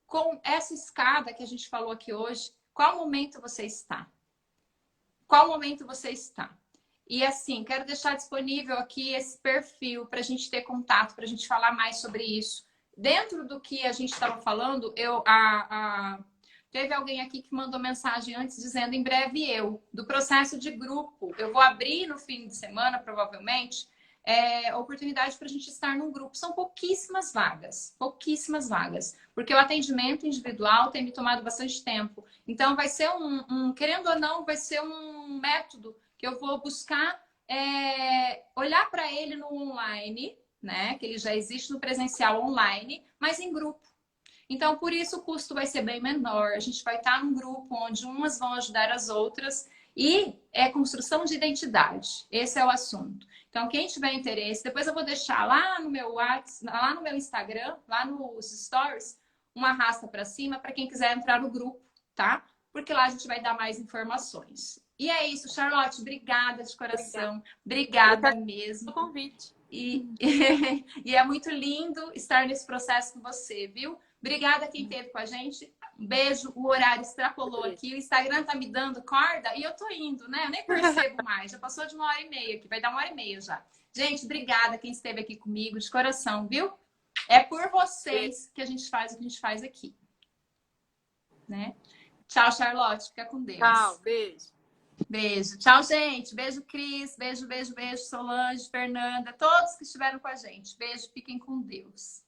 com essa escada que a gente falou aqui hoje, qual momento você está? Qual momento você está? E assim, quero deixar disponível aqui esse perfil para a gente ter contato, para a gente falar mais sobre isso. Dentro do que a gente estava falando, teve alguém aqui que mandou mensagem antes dizendo em breve do processo de grupo. Eu vou abrir no fim de semana, provavelmente, oportunidade para a gente estar num grupo. São pouquíssimas vagas, porque o atendimento individual tem me tomado bastante tempo. Então, vai ser querendo ou não, vai ser um método que eu vou buscar olhar para ele no online, né? Que ele já existe no presencial online, mas em grupo. Então, por isso o custo vai ser bem menor. A gente vai estar num grupo onde umas vão ajudar as outras e é construção de identidade. Esse é o assunto. Então, quem tiver interesse, depois eu vou deixar lá no meu WhatsApp, lá no meu Instagram, lá nos stories, uma arrasta para cima para quem quiser entrar no grupo, tá? Porque lá a gente vai dar mais informações. E é isso, Charlotte. Obrigada de coração. Obrigada mesmo. Pelo convite. E é muito lindo estar nesse processo com você, viu? Obrigada quem esteve com a gente. Um beijo. O horário extrapolou aqui. O Instagram tá me dando corda e eu tô indo, né? Eu nem percebo mais. Já passou de 1h30 aqui. Vai dar 1h30 já. Gente, obrigada quem esteve aqui comigo, de coração, viu? É por vocês que a gente faz o que a gente faz aqui. Né? Tchau, Charlotte. Fica com Deus. Tchau, beijo. Beijo. Tchau, gente. Beijo, Cris. Beijo, Solange, Fernanda. Todos que estiveram com a gente. Beijo. Fiquem com Deus.